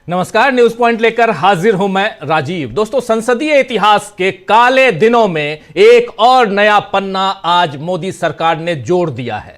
नमस्कार, news point लेकर हाजिर हूं मैं राजीव। दोस्तों, संसदीय इतिहास के काले दिनों में एक और नया पन्ना आज मोदी सरकार ने जोड़ दिया है।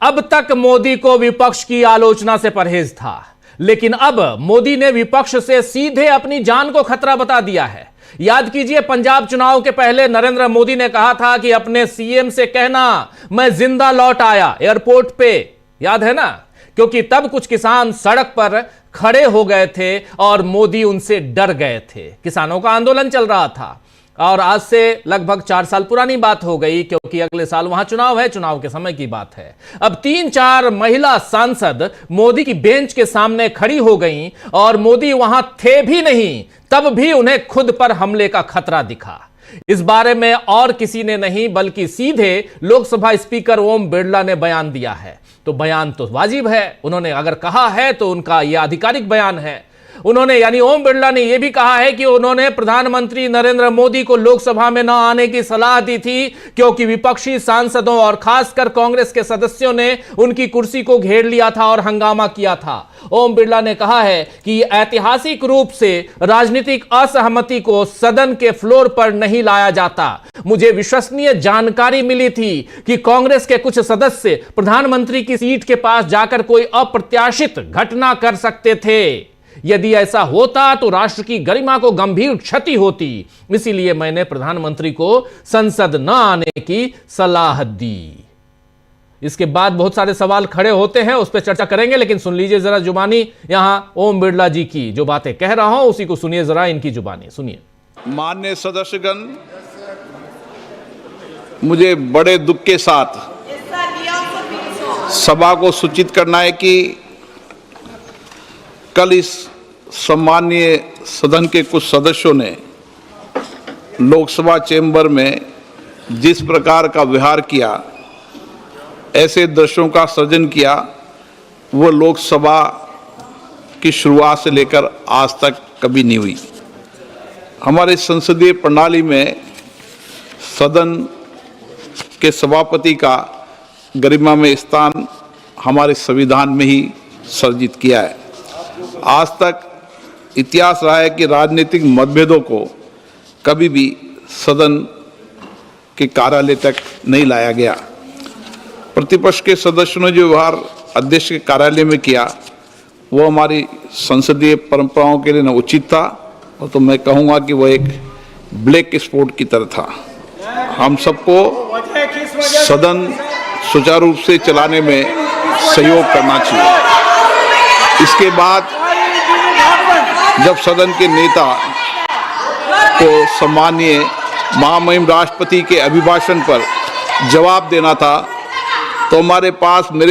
अब तक मोदी को विपक्ष की आलोचना से परहेज था, लेकिन अब मोदी ने विपक्ष से सीधे अपनी जान को खतरा बता दिया है। याद कीजिए, पंजाब चुनाव के पहले नरेंद्र मोदी ने कहा था कि अपने सीएम से कहना मैं जिंदा लौट आया एयरपोर्ट पे, याद है ना? क्योंकि तब कुछ किसान सड़क पर खड़े हो गए थे और मोदी उनसे डर गए थे। किसानों का आंदोलन चल रहा था और आज से लगभग 4 साल पुरानी बात हो गई, क्योंकि अगले साल वहां चुनाव है, चुनाव के समय की बात है। अब 3-4 महिला सांसद मोदी की बेंच के सामने खड़ी हो गईं और मोदी वहां थे भी नहीं, तब भी उन्हें खुद पर हमले का खतरा दिखा। इस बारे में और किसी ने नहीं बल्कि सीधे लोकसभा स्पीकर ओम बिरला ने बयान दिया है। तो बयान तो वाजिब है, उन्होंने अगर कहा है तो उनका यह आधिकारिक बयान है। उन्होंने यानी ओम बिरला ने यह भी कहा है कि उन्होंने प्रधानमंत्री नरेंद्र मोदी को लोकसभा में न आने की सलाह दी थी, क्योंकि विपक्षी सांसदों और खासकर कांग्रेस के सदस्यों ने उनकी कुर्सी को घेर लिया था और हंगामा किया था। ओम बिरला ने कहा है कि ऐतिहासिक रूप से राजनीतिक असहमति को सदन के फ्लोर पर नहीं लाया जाता। मुझे विश्वसनीय जानकारी मिली थी कि कांग्रेस के कुछ सदस्य प्रधानमंत्री की सीट के पास जाकर कोई अप्रत्याशित घटना कर सकते थे। यदि ऐसा होता तो राष्ट्र की गरिमा को गंभीर क्षति होती, इसीलिए मैंने प्रधानमंत्री को संसद न आने की सलाह दी। इसके बाद बहुत सारे सवाल खड़े होते हैं, उस पर चर्चा करेंगे, लेकिन सुन लीजिए जरा जुबानी यहां ओम बिरला जी की जो बातें कह रहा हूं उसी को सुनिए जरा, इनकी जुबानी सुनिए। माननीय सदस्यगण, मुझे बड़े दुख के साथ सभा को सूचित करना है कि कल इस सम्मानीय सदन के कुछ सदस्यों ने लोकसभा चेंबर में जिस प्रकार का व्यवहार किया, ऐसे दृश्यों का सृजन किया, वो लोकसभा की शुरुआत से लेकर आज तक कभी नहीं हुई। हमारे संसदीय प्रणाली में सदन के सभापति का गरिमा में स्थान हमारे संविधान में ही सर्जित किया है। आज तक इतिहास रहा है कि राजनीतिक मतभेदों को कभी भी सदन के कार्यालय तक नहीं लाया गया। प्रतिपक्ष के सदस्यों ने जो व्यवहार अध्यक्ष के कार्यालय में किया, वो हमारी संसदीय परंपराओं के लिए न उचित था, और तो मैं कहूँगा कि वह एक ब्लैक स्पॉट की तरह था। हम सबको सदन सुचारू रूप से चलाने में सहयोग करना चाहिए। इसके बाद जब सदन के नेता को सम्मानीय महामहिम राष्ट्रपति के अभिभाषण पर जवाब देना था, तो मेरे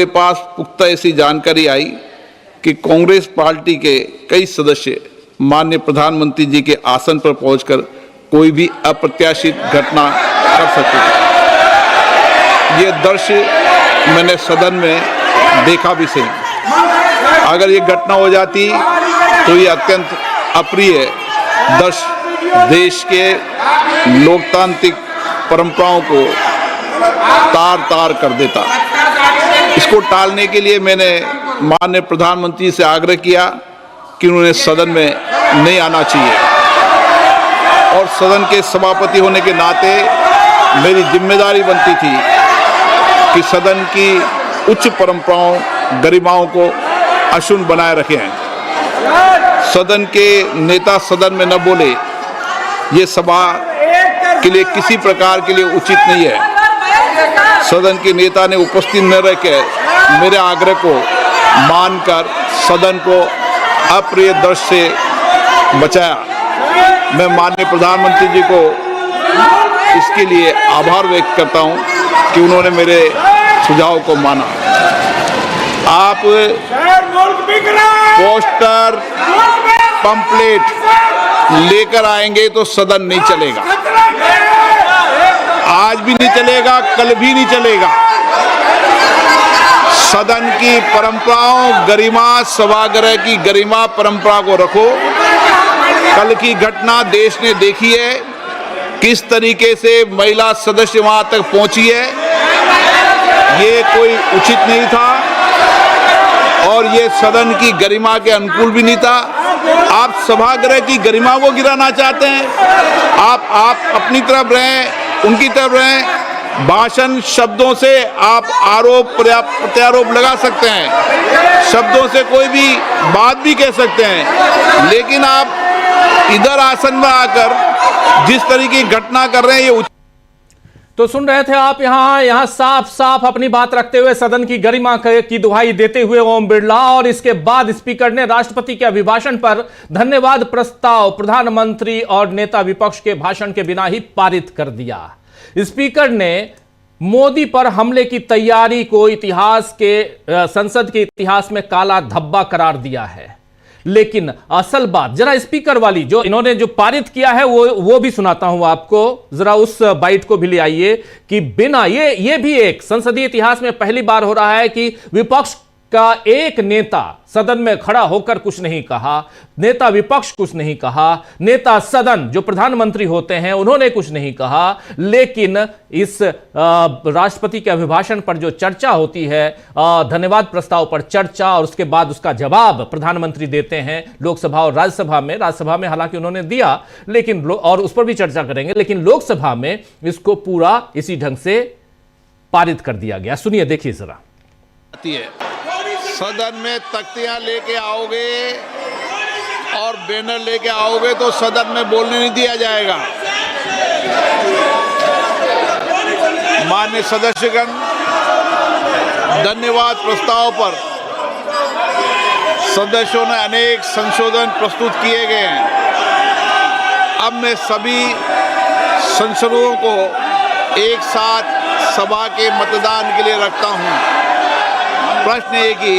पास पुख्ता ऐसी जानकारी आई कि कांग्रेस पार्टी के कई सदस्य माननीय प्रधानमंत्री जी के आसन पर पहुंचकर कोई भी अप्रत्याशित घटना कर सकते थे। ये दृश्य मैंने सदन में देखा भी सही। अगर ये घटना हो जाती तो ये अत्यंत अप्रिय दृश्य देश के लोकतांत्रिक परंपराओं को तार-तार कर देता। इसको टालने के लिए मैंने माननीय प्रधानमंत्री से आग्रह किया कि उन्हें सदन में नहीं आना चाहिए, और सदन के सभापति होने के नाते मेरी जिम्मेदारी बनती थी कि सदन की उच्च परंपराओं, गरिमाओं को अक्षुण्ण बनाए रखें। सदन के नेता सदन में न बोले, ये सभा के लिए किसी प्रकार के लिए उचित नहीं है। सदन के नेता ने उपस्थित न रहकर मेरे आग्रह को मानकर सदन को अप्रिय दृश्य से बचाया। मैं माननीय प्रधानमंत्री जी को इसके लिए आभार व्यक्त करता हूं कि उन्होंने मेरे सुझाव को माना। आप पोस्टर, पंपलेट लेकर आएंगे तो सदन नहीं चलेगा। आज भी नहीं चलेगा, कल भी नहीं चलेगा। सदन की परंपराओं, गरिमा, सभागृह की गरिमा, परंपरा को रखो। कल की घटना देश ने देखी है, किस तरीके से महिला सदस्य वहां तक पहुंची है। ये कोई उचित नहीं था, और ये सदन की गरिमा के अनुकूल भी नहीं था। आप सभागृह की गरिमा को गिराना चाहते हैं। आप अपनी तरफ रहें, उनकी तरफ रहें। भाषण शब्दों से आप आरोप प्रत्यारोप लगा सकते हैं, शब्दों से कोई भी बात भी कह सकते हैं, लेकिन आप इधर आसन में आकर जिस तरीके की घटना कर रहे हैं ये। तो सुन रहे थे आप यहां साफ साफ अपनी बात रखते हुए सदन की गरिमा की दुहाई देते हुए ओम बिरला, और इसके बाद स्पीकर ने राष्ट्रपति के अभिभाषण पर धन्यवाद प्रस्ताव प्रधानमंत्री और नेता विपक्ष के भाषण के बिना ही पारित कर दिया। स्पीकर ने मोदी पर हमले की तैयारी को संसद के इतिहास में काला धब्बा करार दिया है। लेकिन असल बात जरा स्पीकर वाली जो इन्होंने जो पारित किया है वो भी सुनाता हूं आपको, जरा उस बाइट को भी ले आइए कि बिना ये भी एक संसदीय इतिहास में पहली बार हो रहा है कि विपक्ष का एक नेता सदन में खड़ा होकर कुछ नहीं कहा, नेता विपक्ष कुछ नहीं कहा, नेता सदन जो प्रधानमंत्री होते हैं उन्होंने कुछ नहीं कहा, लेकिन इस राष्ट्रपति के अभिभाषण पर जो चर्चा होती है, धन्यवाद प्रस्ताव पर चर्चा और उसके बाद उसका जवाब प्रधानमंत्री देते हैं लोकसभा और राज्यसभा में हालांकि उन्होंने दिया, लेकिन और उस पर भी चर्चा करेंगे, लेकिन लोकसभा में इसको पूरा इसी ढंग से पारित कर दिया गया। सुनिए, देखिए जरा। सदन में तख्तियां लेके आओगे और बैनर लेके आओगे तो सदन में बोलने नहीं दिया जाएगा। माननीय सदस्यगण, धन्यवाद प्रस्ताव पर सदस्यों ने अनेक संशोधन प्रस्तुत किए गए हैं। अब मैं सभी संशोधनों को एक साथ सभा के मतदान के लिए रखता हूं। प्रश्न ये कि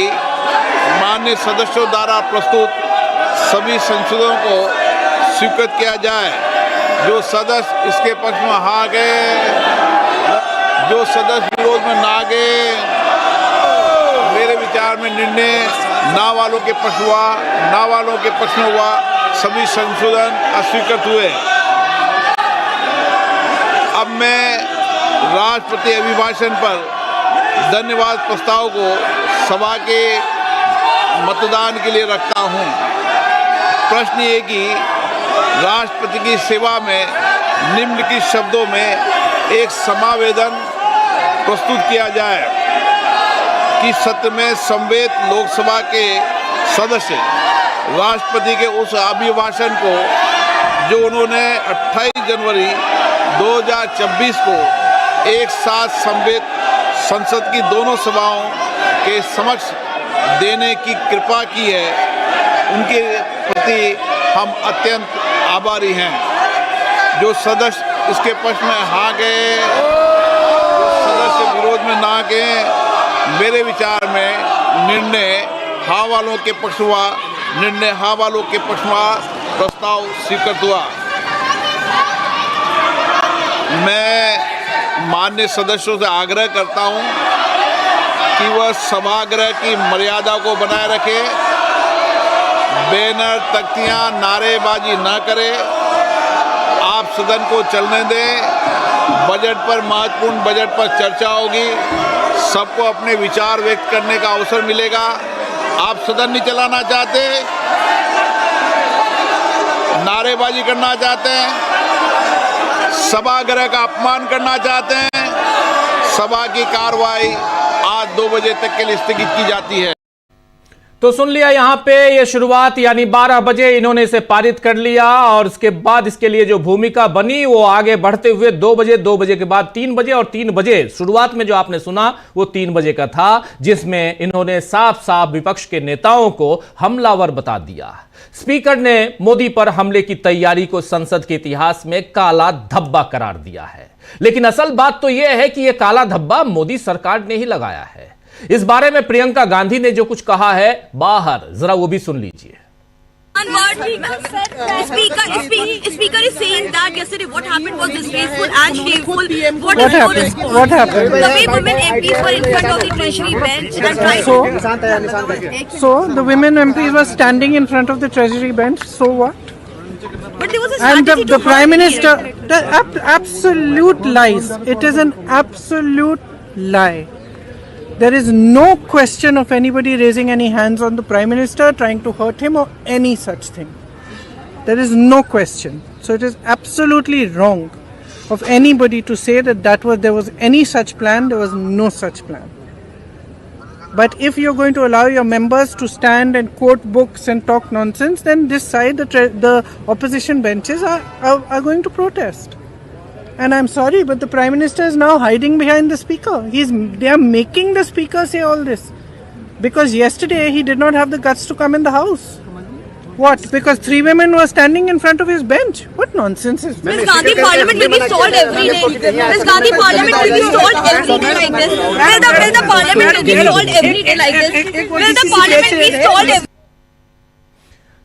माननीय सदस्यों द्वारा प्रस्तुत सभी संशोधनों को स्वीकृत किया जाए। जो सदस्य इसके पक्ष में हाँ गए, जो सदस्य विरोध में ना गए, मेरे विचार में निर्णय ना वालों के पक्ष में हुआ, सभी संशोधन अस्वीकृत हुए। अब मैं राष्ट्रपति अभिभाषण पर धन्यवाद प्रस्ताव को सभा के मतदान के लिए रखता हूं। प्रश्न ये कि राष्ट्रपति की सेवा में निम्नलिखित शब्दों में एक समावेदन प्रस्तुत किया जाए कि सत्र में समवेत लोकसभा के सदस्य राष्ट्रपति के उस अभिभाषण को जो उन्होंने 28 जनवरी 2024 को एक साथ समवेत संसद की दोनों सभाओं के समक्ष देने की कृपा की है, उनके प्रति हम अत्यंत आभारी हैं। जो सदस्य इसके पक्ष में हाँ गए, जो सदस्य विरोध में ना गए, मेरे विचार में निर्णय हाँ वालों के पक्ष हुआ, प्रस्ताव स्वीकृत हुआ। मैं माननीय सदस्यों से आग्रह करता हूं कि वह सभागृह की मर्यादा को बनाए रखे, बैनर तख्तियां नारेबाजी न करे, आप सदन को चलने दें। बजट पर महत्वपूर्ण बजट पर चर्चा होगी, सबको अपने विचार व्यक्त करने का अवसर मिलेगा। आप सदन नहीं चलाना चाहते, नारेबाजी करना चाहते हैं, सभागृह का अपमान करना चाहते हैं, सभा की कार्रवाई आज 2 बजे तक के लिए स्थगित की जाती है। तो सुन लिया यहां पे ये शुरुआत, यानी 12 बजे इन्होंने इसे पारित कर लिया और उसके बाद इसके लिए जो भूमिका बनी वो आगे बढ़ते हुए 2 बजे के बाद 3 बजे, और 3 बजे शुरुआत में जो आपने सुना वो 3 बजे का था, जिसमें इन्होंने साफ साफ विपक्ष के नेताओं को हमलावर बता दिया। स्पीकर ने मोदी पर हमले की तैयारी को संसद के इतिहास में काला धब्बा करार दिया है। लेकिन असल बात तो यह है कि यह काला धब्बा मोदी सरकार ने ही लगाया है। इस बारे में प्रियंका गांधी ने जो कुछ कहा है बाहर, जरा वो भी सुन लीजिए। Speaker is saying that yesterday what happened was disgraceful and shameful. What happened? The way women MPs were in front of the Treasury bench and tried So the women MPs were standing in front of the Treasury bench. So what? But there was a And strategy the to Prime hide Minister, here. absolute lies. It is an absolute lie. There is no question of anybody raising any hands on the Prime Minister, trying to hurt him or any such thing. There is no question. So it is absolutely wrong of anybody to say that there was any such plan. There was no such plan. But if you're going to allow your members to stand and quote books and talk nonsense, then this side, the opposition benches are going to protest. And I'm sorry, but the Prime Minister is now hiding behind the Speaker. They are making the Speaker say all this. Because yesterday he did not have the guts to come in the House. What? Because 3 women were standing in front of his bench? What nonsense is this? Ms. Gandhi, Parliament will be stalled every day. Ms. Gandhi, Parliament will be stalled every day like this. Will the Parliament will be stalled every day like this? Will the Parliament be stalled every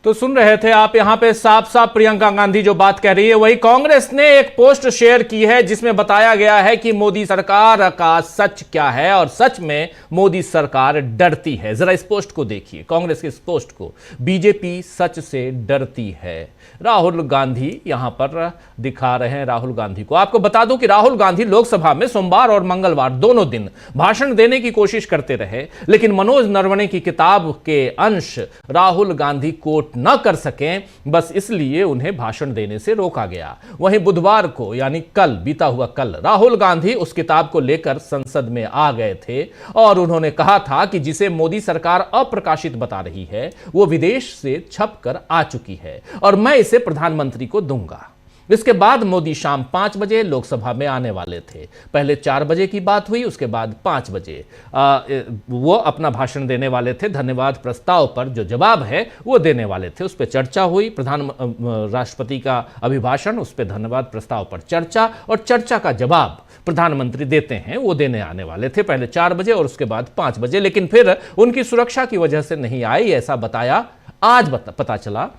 तो सुन रहे थे आप, यहां पे साफ साफ प्रियंका गांधी जो बात कह रही है, वही कांग्रेस ने एक पोस्ट शेयर की है जिसमें बताया गया है कि मोदी सरकार का सच क्या है और सच में मोदी सरकार डरती है। जरा इस पोस्ट को देखिए, कांग्रेस के इस पोस्ट को। बीजेपी सच से डरती है। राहुल गांधी यहां पर दिखा रहे हैं राहुल गांधी को। आपको बता दूं कि राहुल गांधी लोकसभा में सोमवार और मंगलवार दोनों दिन भाषण देने की कोशिश करते रहे, लेकिन मनोज नरवणे की किताब के अंश राहुल गांधी कोट न कर सकें, बस इसलिए उन्हें भाषण देने से रोका गया। वहीं बुधवार को, यानी कल, बीता हुआ कल, राहुल गांधी उस किताब को लेकर संसद में आ गए थे और उन्होंने कहा था कि जिसे मोदी सरकार अप्रकाशित बता रही है वो विदेश से छपकर आ चुकी है और मैं इसे प्रधानमंत्री को दूंगा। इसके बाद मोदी शाम 5 बजे लोकसभा में आने वाले थे। पहले 4 बजे की बात हुई, उसके बाद 5 बजे वो अपना भाषण देने वाले थे। धन्यवाद प्रस्ताव पर जो जवाब है वो देने वाले थे, उस पर चर्चा हुई। राष्ट्रपति का अभिभाषण, उस पर धन्यवाद प्रस्ताव पर चर्चा और चर्चा का जवाब प्रधानमंत्री देते हैं, वो देने आने वाले थे पहले 4 बजे और उसके बाद 5 बजे, लेकिन फिर उनकी सुरक्षा की वजह से नहीं आई, ऐसा बताया। आज पता चला,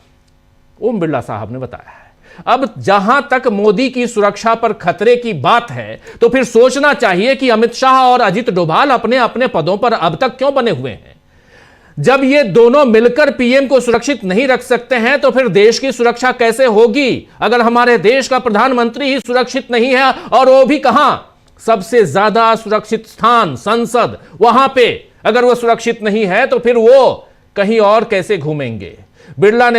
ओम बिरला साहब ने बताया है। अब जहां तक मोदी की सुरक्षा पर खतरे की बात है तो फिर सोचना चाहिए कि अमित शाह और अजित डोभाल अपने अपने पदों पर अब तक क्यों बने हुए हैं। जब ये दोनों मिलकर पीएम को सुरक्षित नहीं रख सकते हैं तो फिर देश की सुरक्षा कैसे होगी? अगर हमारे देश का प्रधानमंत्री ही सुरक्षित नहीं है, और वो भी कहां, सबसे ज्यादा सुरक्षित स्थान संसद, वहां पे अगर वो सुरक्षित नहीं है तो फिर वो कहीं और कैसे घूमेंगे?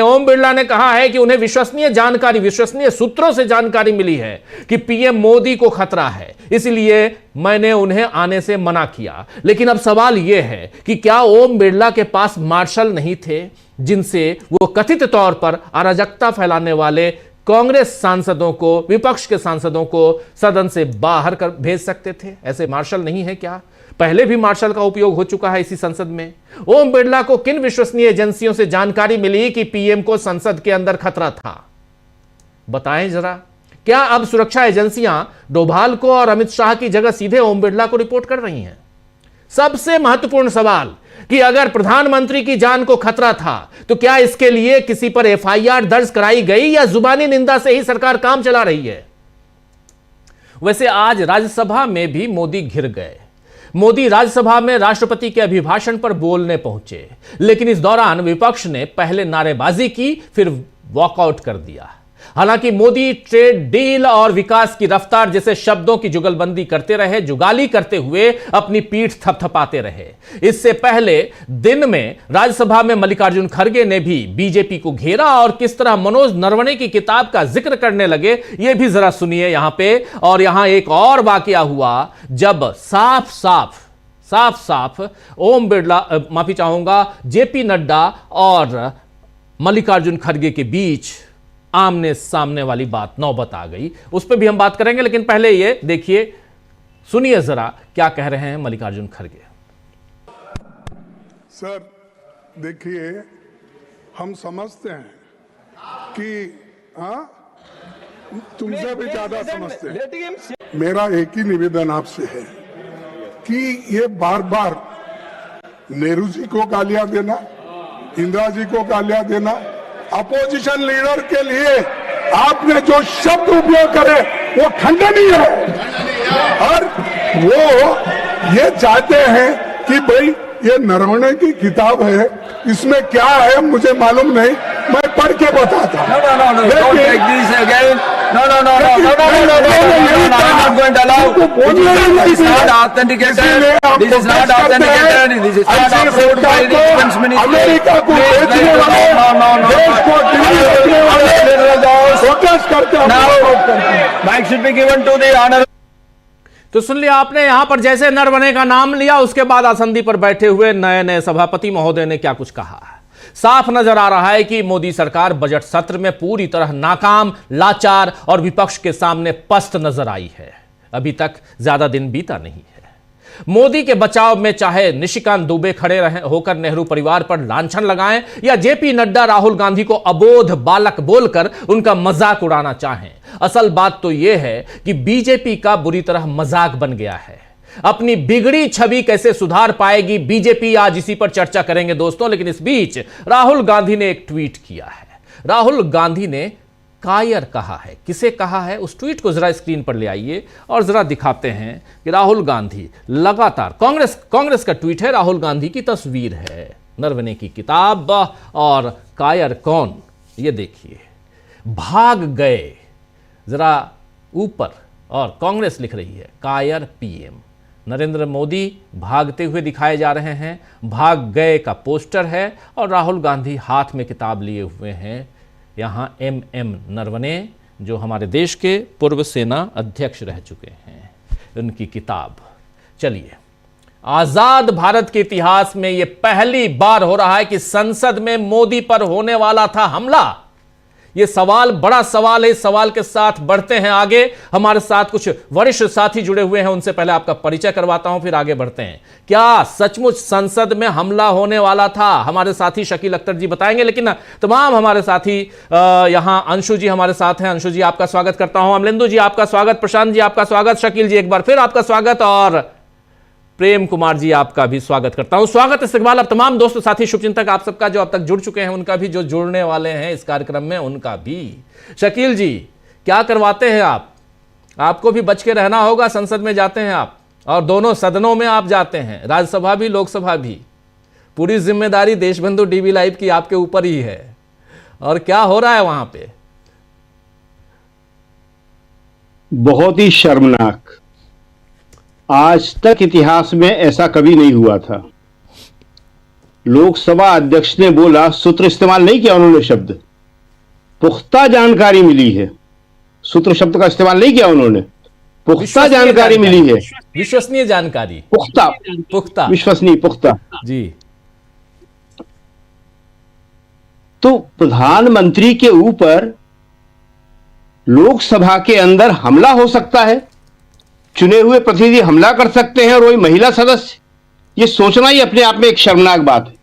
ओम बिरला ने कहा है कि उन्हें विश्वसनीय सूत्रों से जानकारी मिली है कि पीएम मोदी को खतरा है, इसलिए मैंने उन्हें आने से मना किया। लेकिन अब सवाल यह है कि क्या ओम बिरला के पास मार्शल नहीं थे जिनसे वो कथित तौर पर अराजकता फैलाने वाले कांग्रेस सांसदों को, विपक्ष के सांसदों को सदन से बाहर कर भेज सकते थे? ऐसे मार्शल नहीं है क्या? पहले भी मार्शल का उपयोग हो चुका है इसी संसद में। ओम बिरला को किन विश्वसनीय एजेंसियों से जानकारी मिली कि पीएम को संसद के अंदर खतरा था? बताएं जरा। क्या अब सुरक्षा एजेंसियां डोभाल को और अमित शाह की जगह सीधे ओम बिरला को रिपोर्ट कर रही हैं? सबसे महत्वपूर्ण सवाल कि अगर प्रधानमंत्री की जान को खतरा था तो क्या इसके लिए किसी पर एफआईआर दर्ज कराई गई या जुबानी निंदा से ही सरकार काम चला रही है? वैसे आज राज्यसभा में भी मोदी घिर गए। मोदी राज्यसभा में राष्ट्रपति के अभिभाषण पर बोलने पहुंचे, लेकिन इस दौरान विपक्ष ने पहले नारेबाजी की, फिर वॉकआउट कर दिया। हालांकि मोदी ट्रेड डील और विकास की रफ्तार जैसे शब्दों की जुगलबंदी करते रहे, जुगाली करते हुए अपनी पीठ थपथपाते रहे। इससे पहले दिन में राज्यसभा में मल्लिकार्जुन खड़गे ने भी बीजेपी को घेरा और किस तरह मनोज नरवणे की किताब का जिक्र करने लगे, यह भी जरा सुनिए यहां पे। और यहां एक और वाकया हुआ जब साफ साफ ओम बिरला, माफी चाहूंगा, जेपी नड्डा और मल्लिकार्जुन खड़गे के बीच आमने सामने वाली बात नौबत आ गई। उस पर भी हम बात करेंगे, लेकिन पहले ये देखिए, सुनिए जरा क्या कह रहे हैं मल्लिकार्जुन खड़गे। सर देखिए, हम समझते हैं कि तुमसे भी ज्यादा समझते हैं। मेरा एक ही निवेदन आपसे है कि ये बार बार नेहरू जी को गालियां देना, इंदिरा जी को गालियां देना, अपोजिशन लीडर के लिए आपने जो शब्द उपयोग करे वो खंडनीय है। और वो ये चाहते हैं कि भाई ये नरवणे की किताब है, इसमें क्या है मुझे मालूम नहीं, मैं पढ़ के बताता हूं। I'm not going to allow. This is not authenticated. This is not authenticated. This is not approved by the Defense Ministry. America को बेचने वाले देश को प्रोटेस्ट करते हैं। Mic should be given to the honor. तो सुन लिया आपने, यहां पर जैसे नरवणे का नाम लिया उसके बाद आसंदी पर बैठे हुए नए नए सभापति महोदय ने क्या कुछ कहा। साफ नजर आ रहा है कि मोदी सरकार बजट सत्र में पूरी तरह नाकाम, लाचार और विपक्ष के सामने पस्त नजर आई है। अभी तक ज्यादा दिन बीता नहीं है। मोदी के बचाव में चाहे निशिकांत दुबे खड़े होकर नेहरू परिवार पर लांछन लगाएं या जेपी नड्डा राहुल गांधी को अबोध बालक बोलकर उनका मजाक उड़ाना चाहें, असल बात तो यह है कि बीजेपी का बुरी तरह मजाक बन गया है। अपनी बिगड़ी छवि कैसे सुधार पाएगी बीजेपी, आज इसी पर चर्चा करेंगे दोस्तों। लेकिन इस बीच राहुल गांधी ने एक ट्वीट किया है। राहुल गांधी ने कायर कहा है। किसे कहा है, उस ट्वीट को जरा स्क्रीन पर ले आइए और जरा दिखाते हैं कि राहुल गांधी लगातार, कांग्रेस का ट्वीट है, राहुल गांधी की तस्वीर है, नरवणे की किताब और कायर कौन, ये देखिए, भाग गए जरा ऊपर, और कांग्रेस लिख रही है कायर पीएम। नरेंद्र मोदी भागते हुए दिखाए जा रहे हैं, भाग गए का पोस्टर है और राहुल गांधी हाथ में किताब लिए हुए हैं। यहाँ एम नरवणे जो हमारे देश के पूर्व सेना अध्यक्ष रह चुके हैं, उनकी किताब। चलिए, आजाद भारत के इतिहास में यह पहली बार हो रहा है कि संसद में मोदी पर होने वाला था हमला। यह सवाल बड़ा सवाल है। इस सवाल के साथ बढ़ते हैं आगे। हमारे साथ कुछ वरिष्ठ साथी जुड़े हुए हैं, उनसे पहले आपका परिचय करवाता हूं, फिर आगे बढ़ते हैं। क्या सचमुच संसद में हमला होने वाला था? हमारे साथी शकील अख्तर जी बताएंगे, लेकिन तमाम हमारे साथी यहां अंशु जी हमारे साथ हैं। अंशु जी आपका स्वागत करता हूं, अमलिंदु जी आपका स्वागत, प्रशांत जी आपका स्वागत, शकील जी एक बार फिर आपका स्वागत, और प्रेम कुमार जी आपका भी स्वागत करता हूं। स्वागत इस्तकबाल अब तमाम दोस्त साथी शुभचिंतक आप सबका, जो अब तक जुड़ चुके हैं उनका भी, जो जुड़ने वाले हैं इस कार्यक्रम में उनका भी। शकील जी क्या करवाते हैं आप? आपको भी बच के रहना होगा, संसद में जाते हैं आप और दोनों सदनों में आप जाते हैं, राज्यसभा भी लोकसभा भी। पूरी जिम्मेदारी देशबंधु टीवी लाइव की आपके ऊपर ही है। और क्या हो रहा है वहां पे? बहुत ही शर्मनाक। आज तक इतिहास में ऐसा कभी नहीं हुआ था। लोकसभा अध्यक्ष ने बोला, सूत्र इस्तेमाल नहीं किया उन्होंने शब्द, पुख्ता जानकारी मिली है। सूत्र शब्द का इस्तेमाल नहीं किया उन्होंने, पुख्ता जानकारी मिली है, विश्वसनीय जानकारी, पुख्ता विश्वसनीय पुख्ता जी। तो प्रधानमंत्री के ऊपर लोकसभा के अंदर हमला हो सकता है, चुने हुए प्रतिनिधि हमला कर सकते हैं और वही महिला सदस्य, यह सोचना ही अपने आप में एक शर्मनाक बात है।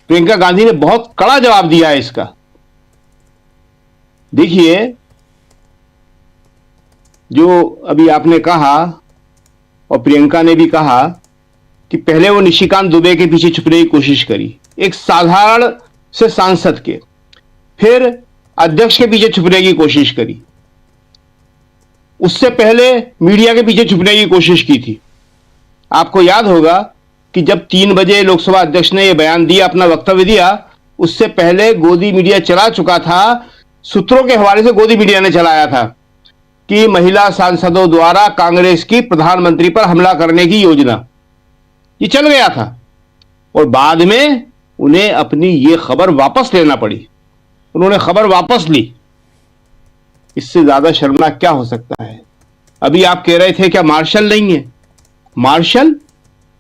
प्रियंका गांधी ने बहुत कड़ा जवाब दिया है इसका। देखिए, जो अभी आपने कहा और प्रियंका ने भी कहा कि पहले वो निशिकांत दुबे के पीछे छुपने की कोशिश करी, एक साधारण से सांसद के, फिर अध्यक्ष के पीछे छुपने की कोशिश करी, उससे पहले मीडिया के पीछे छुपने की कोशिश की थी। आपको याद होगा कि जब 3 बजे लोकसभा अध्यक्ष ने यह बयान दिया, अपना वक्तव्य दिया, उससे पहले गोदी मीडिया चला चुका था। सूत्रों के हवाले से गोदी मीडिया ने चलाया था कि महिला सांसदों द्वारा कांग्रेस की प्रधानमंत्री पर हमला करने की योजना, ये चल गया था और बाद में उन्हें अपनी ये खबर वापस लेना पड़ी। उन्होंने खबर वापस ली। इससे ज्यादा शर्मनाक क्या हो सकता है? अभी आप कह रहे थे क्या मार्शल नहीं है? मार्शल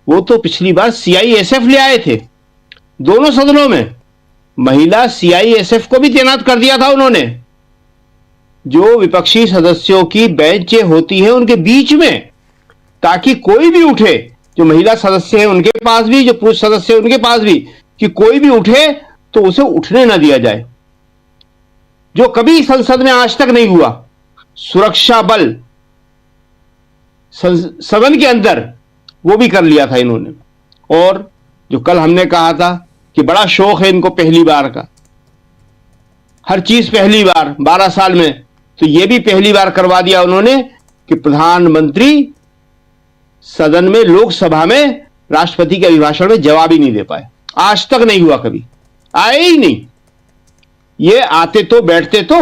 वो तो पिछली बार सीआईएसएफ ले आए थे, दोनों सदनों में महिला सीआईएसएफ को भी तैनात कर दिया था उन्होंने। जो विपक्षी सदस्यों की बेंचें होती है उनके बीच में, ताकि कोई भी उठे, जो महिला सदस्य है उनके पास भी, जो पुरुष सदस्य है उनके पास भी, कि कोई भी उठे तो उसे उठने ना दिया जाए, जो कभी संसद में आज तक नहीं हुआ। सुरक्षा बल सदन के अंदर वो भी कर लिया था इन्होंने। और जो कल हमने कहा था कि बड़ा शौक है इनको पहली बार का, हर चीज पहली बार 12 साल में, तो ये भी पहली बार करवा दिया उन्होंने कि प्रधानमंत्री सदन में, लोकसभा में राष्ट्रपति के अभिभाषण में जवाब ही नहीं दे पाए। आज तक नहीं हुआ, कभी आए ही नहीं। ये आते तो बैठते तो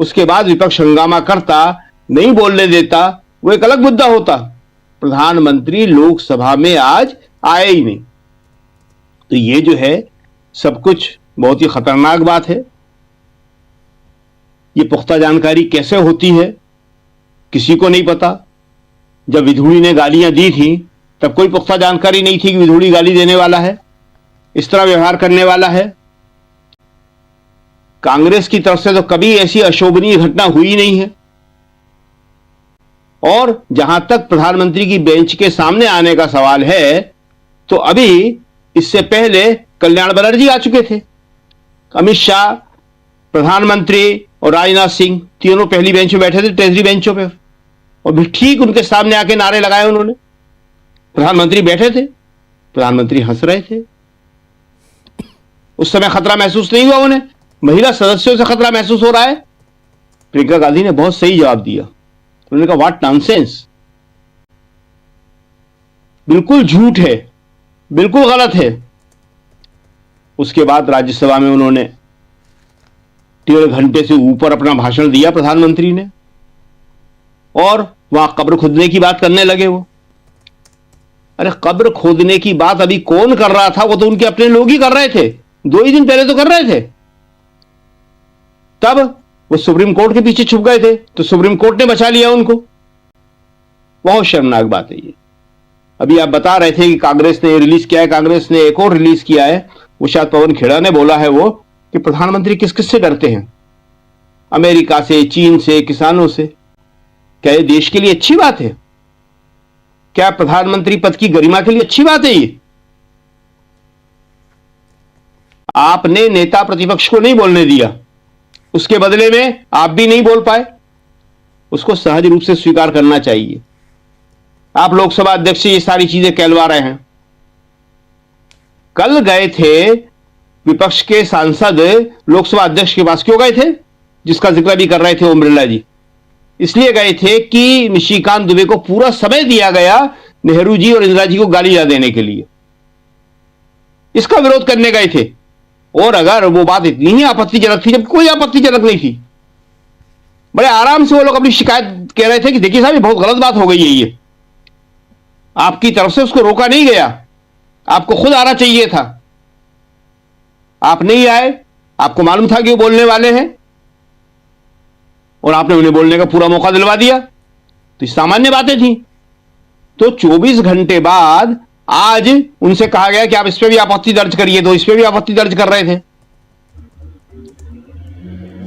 उसके बाद विपक्ष हंगामा करता, नहीं बोलने देता, वो एक अलग मुद्दा होता। प्रधानमंत्री लोकसभा में आज आए ही नहीं, तो ये जो है सब कुछ बहुत ही खतरनाक बात है। ये पुख्ता जानकारी कैसे होती है किसी को नहीं पता। जब विधुड़ी ने गालियां दी थी तब कोई पुख्ता जानकारी नहीं थी कि विधुड़ी गाली देने वाला है, इस तरह व्यवहार करने वाला है। कांग्रेस की तरफ से तो कभी ऐसी अशोभनीय घटना हुई नहीं है। और जहां तक प्रधानमंत्री की बेंच के सामने आने का सवाल है, तो अभी इससे पहले कल्याण बनर्जी आ चुके थे। अमित शाह, प्रधानमंत्री और राजनाथ सिंह तीनों पहली बेंच में बैठे थे, ट्रेजरी बेंचों पे, और भी ठीक उनके सामने आके नारे लगाए उन्होंने। प्रधानमंत्री बैठे थे, प्रधानमंत्री हंस रहे थे। उस समय खतरा महसूस नहीं हुआ उन्हें, महिला सदस्यों से खतरा महसूस हो रहा है। प्रियंका गांधी ने बहुत सही जवाब दिया। उन्होंने कहा व्हाट नॉनसेंस, बिल्कुल झूठ है, बिल्कुल गलत है। उसके बाद राज्यसभा में उन्होंने 1.5 घंटे से ऊपर अपना भाषण दिया प्रधानमंत्री ने, और वहां कब्र खोदने की बात करने लगे वो। अरे कब्र खोदने की बात अभी कौन कर रहा था? वो तो उनके अपने लोग ही कर रहे थे, 2 ही दिन पहले तो कर रहे थे। तब वो सुप्रीम कोर्ट के पीछे छुप गए थे, तो सुप्रीम कोर्ट ने बचा लिया उनको। बहुत शर्मनाक बात है ये। अभी आप बता रहे थे कि कांग्रेस ने रिलीज किया है, कांग्रेस ने एक और रिलीज किया है, वो शायद पवन खेड़ा ने बोला है वो, कि प्रधानमंत्री किस किस से डरते हैं, अमेरिका से, चीन से, किसानों से। क्या ये देश के लिए अच्छी बात है? क्या प्रधानमंत्री पद की गरिमा के लिए अच्छी बात है ये? आपने नेता प्रतिपक्ष को नहीं बोलने दिया, उसके बदले में आप भी नहीं बोल पाए। उसको सहज रूप से स्वीकार करना चाहिए। आप लोकसभा अध्यक्ष ये सारी चीजें कहलवा रहे हैं। कल गए थे विपक्ष के सांसद लोकसभा अध्यक्ष के पास। क्यों गए थे? जिसका जिक्र भी कर रहे थे ओम बिरला जी। इसलिए गए थे कि निशिकांत दुबे को पूरा समय दिया गया नेहरू जी और इंदिरा जी को गाली ना देने के लिए, इसका विरोध करने गए थे। और अगर वो बात इतनी ही आपत्तिजनक थी, जब कोई आपत्तिजनक नहीं थी, बड़े आराम से वो लोग अपनी शिकायत कह रहे थे कि देखिए साहब ये बहुत गलत बात हो गई है, ये आपकी तरफ से उसको रोका नहीं गया, आपको खुद आना चाहिए था, आप नहीं आए, आपको मालूम था कि वो बोलने वाले हैं और आपने उन्हें बोलने का पूरा मौका दिलवा दिया। तो सामान्य बातें थी। तो 24 घंटे बाद आज उनसे कहा गया कि आप इस पे भी आपत्ति दर्ज करिए, तो इस पे भी आपत्ति दर्ज कर रहे थे।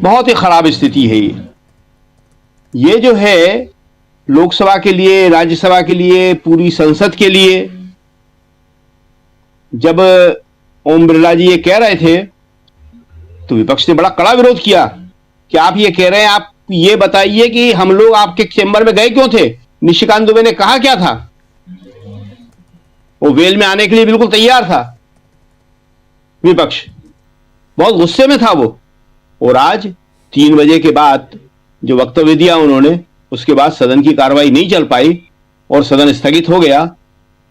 बहुत ही खराब स्थिति है ये जो है लोकसभा के लिए, राज्यसभा के लिए, पूरी संसद के लिए। जब ओम बिरला जी ये कह रहे थे तो विपक्ष ने बड़ा कड़ा विरोध किया कि आप ये कह रहे हैं, आप ये बताइए कि हम लोग आपके चेंबर में गए क्यों थे, निशिकांत दुबे ने कहा क्या था। वो वेल में आने के लिए बिल्कुल तैयार था विपक्ष, बहुत गुस्से में था वो। और आज 3 बजे के बाद जो वक्तव्य दिया उन्होंने, उसके बाद सदन की कार्रवाई नहीं चल पाई और सदन स्थगित हो गया।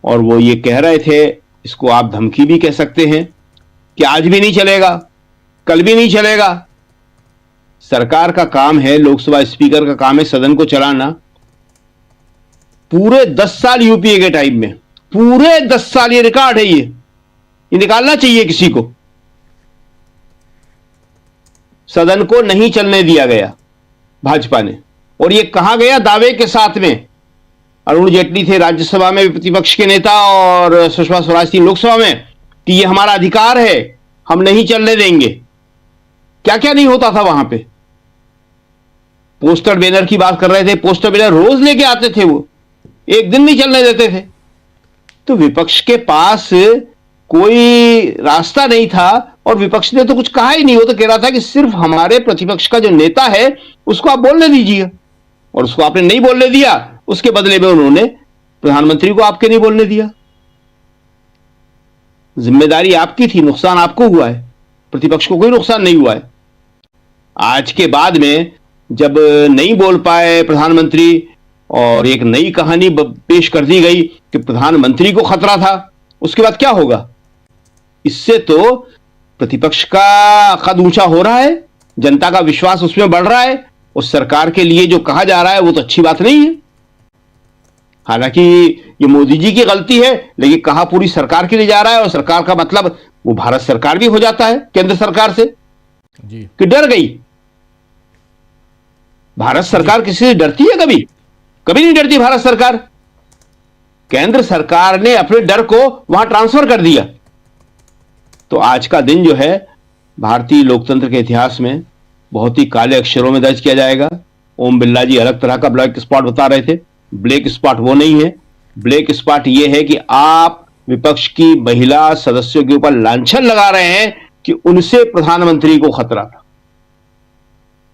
और वो ये कह रहे थे, इसको आप धमकी भी कह सकते हैं, कि आज भी नहीं चलेगा, कल भी नहीं चलेगा। सरकार का काम है, लोकसभा स्पीकर का काम है सदन को चलाना। पूरे 10 साल यूपीए के टाइम में, पूरे 10 साल, ये रिकॉर्ड है, ये निकालना चाहिए किसी को। सदन को नहीं चलने दिया गया भाजपा ने, और ये कहा गया दावे के साथ में, अरुण जेटली थे राज्यसभा में प्रतिपक्ष के नेता और सुषमा स्वराज थी लोकसभा में, कि ये हमारा अधिकार है, हम नहीं चलने देंगे। क्या क्या नहीं होता था वहां पे। पोस्टर बैनर की बात कर रहे थे, पोस्टर बैनर रोज लेके आते थे वो, एक दिन नहीं चलने देते थे। तो विपक्ष के पास कोई रास्ता नहीं था और विपक्ष ने तो कुछ कहा ही नहीं। वो तो कह रहा था कि सिर्फ हमारे प्रतिपक्ष का जो नेता है उसको आप बोलने दीजिए, और उसको आपने नहीं बोलने दिया। उसके बदले में उन्होंने प्रधानमंत्री को आपके नहीं बोलने दिया। जिम्मेदारी आपकी थी, नुकसान आपको हुआ है, प्रतिपक्ष को कोई नुकसान नहीं हुआ है। आज के बाद में जब नहीं बोल पाए प्रधानमंत्री और एक नई कहानी पेश कर दी गई कि प्रधानमंत्री को खतरा था, उसके बाद क्या होगा? इससे तो प्रतिपक्ष का कद ऊंचा हो रहा है, जनता का विश्वास उसमें बढ़ रहा है, उस सरकार के लिए जो कहा जा रहा है वो तो अच्छी बात नहीं है। हालांकि ये मोदी जी की गलती है, लेकिन कहा पूरी सरकार के लिए जा रहा है, और सरकार का मतलब वो भारत सरकार भी हो जाता है केंद्र सरकार से जी। कि डर गई। भारत सरकार किसी से डरती है? कभी कभी नहीं डरती भारत सरकार। केंद्र सरकार ने अपने डर को वहां ट्रांसफर कर दिया। तो आज का दिन जो है भारतीय लोकतंत्र के इतिहास में बहुत ही काले अक्षरों में दर्ज किया जाएगा। ओम बिरला जी अलग तरह का ब्लैक स्पॉट बता रहे थे। ब्लैक स्पॉट वो नहीं है। ब्लैक स्पॉट ये है कि आप विपक्ष की महिला सदस्यों के ऊपर लांछन लगा रहे हैं कि उनसे प्रधानमंत्री को खतरा था।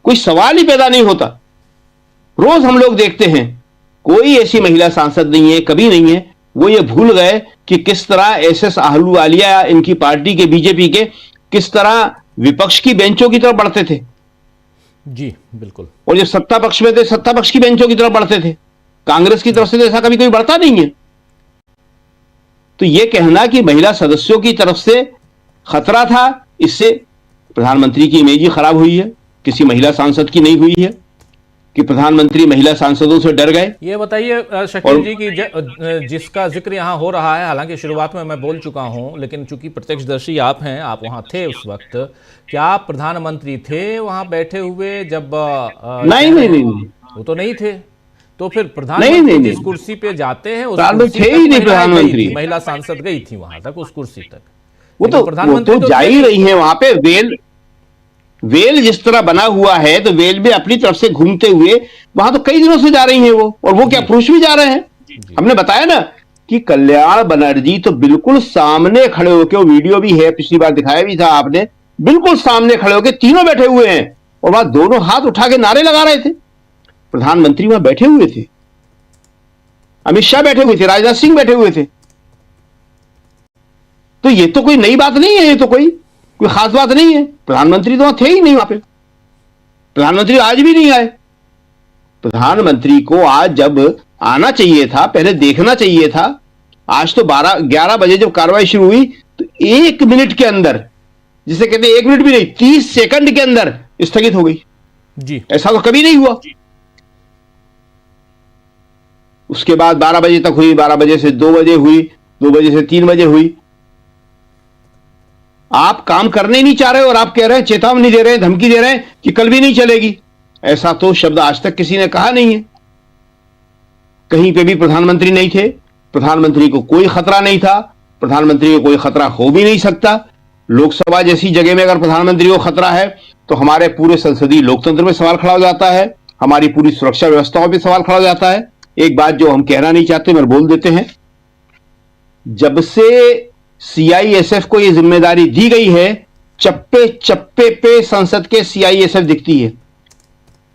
कोई सवाल ही पैदा नहीं होता। रोज हम लोग देखते हैं कोई ऐसी महिला सांसद नहीं है, कभी नहीं है। वो ये भूल गए कि किस तरह एसएस आहलूवालिया, इनकी पार्टी के, बीजेपी के, किस तरह विपक्ष की बेंचों की तरफ बढ़ते थे। जी बिल्कुल। और जब सत्ता पक्ष में थे, सत्ता पक्ष की बेंचों की तरफ बढ़ते थे। कांग्रेस की तरफ से तो ऐसा कभी कोई बढ़ता नहीं है। तो यह कहना कि महिला सदस्यों की तरफ से खतरा था, इससे प्रधानमंत्री की इमेज ही खराब हुई है, किसी महिला सांसद की नहीं हुई है कि प्रधानमंत्री महिला सांसदों से डर गए। ये बताइए शकील जी कि जिसका जिक्र यहाँ हो रहा है, हालांकि शुरुआत में मैं बोल चुका हूं, लेकिन चूंकि प्रत्यक्षदर्शी आप हैं, आप वहां थे उस वक्त, क्या प्रधानमंत्री थे वहां बैठे हुए जब नहीं, वो तो नहीं थे। तो फिर प्रधानमंत्री जिस कुर्सी पे जाते हैं उस कुर्सी थे ही नहीं प्रधानमंत्री। महिला सांसद गई थी वहां तक, उस कुर्सी तक। वो तो जा ही रही है वहां पे। वेल जिस तरह बना हुआ है, तो वेल में अपनी तरफ से घूमते हुए वहां तो कई दिनों से जा रही हैं वो, और वो क्या पुरुष भी जा रहे हैं। हमने बताया ना कि कल्याण बनर्जी तो बिल्कुल सामने खड़े होकर, वो वीडियो भी है, पिछली बार दिखाया भी था आपने, बिल्कुल सामने खड़े होकर तीनों बैठे हुए हैं, और वहां दोनों हाथ उठा के नारे लगा रहे थे। प्रधानमंत्री वहां बैठे हुए थे, अमित शाह बैठे हुए थे, राजनाथ सिंह बैठे हुए थे। तो ये तो कोई नई बात नहीं है, ये तो कोई खास बात नहीं है। प्रधानमंत्री तो वहां थे ही नहीं। वहां पे प्रधानमंत्री आज भी नहीं आए। प्रधानमंत्री को आज जब आना चाहिए था, पहले देखना चाहिए था। आज तो 11 बजे जब कार्रवाई शुरू हुई तो 1 मिनट के अंदर, जिसे कहते हैं 1 मिनट भी नहीं, 30 सेकंड के अंदर स्थगित हो गई जी। ऐसा तो कभी नहीं हुआ। उसके बाद 12 बजे तक हुई, 12 बजे से 2 बजे हुई, 2 बजे से 3 बजे हुई। आप काम करने नहीं चाह रहे और आप कह रहे हैं, चेतावनी दे रहे हैं, धमकी दे रहे हैं कि कल भी नहीं चलेगी। ऐसा तो शब्द आज तक किसी ने कहा नहीं है। कहीं पे भी प्रधानमंत्री नहीं थे। प्रधानमंत्री को कोई खतरा नहीं था। प्रधानमंत्री को कोई खतरा हो भी नहीं सकता। लोकसभा जैसी जगह में अगर प्रधानमंत्री को खतरा है तो हमारे पूरे संसदीय लोकतंत्र में सवाल खड़ा हो जाता है, हमारी पूरी सुरक्षा व्यवस्थाओं पर सवाल खड़ा हो जाता है। एक बात जो हम कहना नहीं चाहते मगर बोल देते हैं, जब से सीआईएसएफ को यह जिम्मेदारी दी गई है, चप्पे चप्पे पे संसद के सीआईएसएफ दिखती है।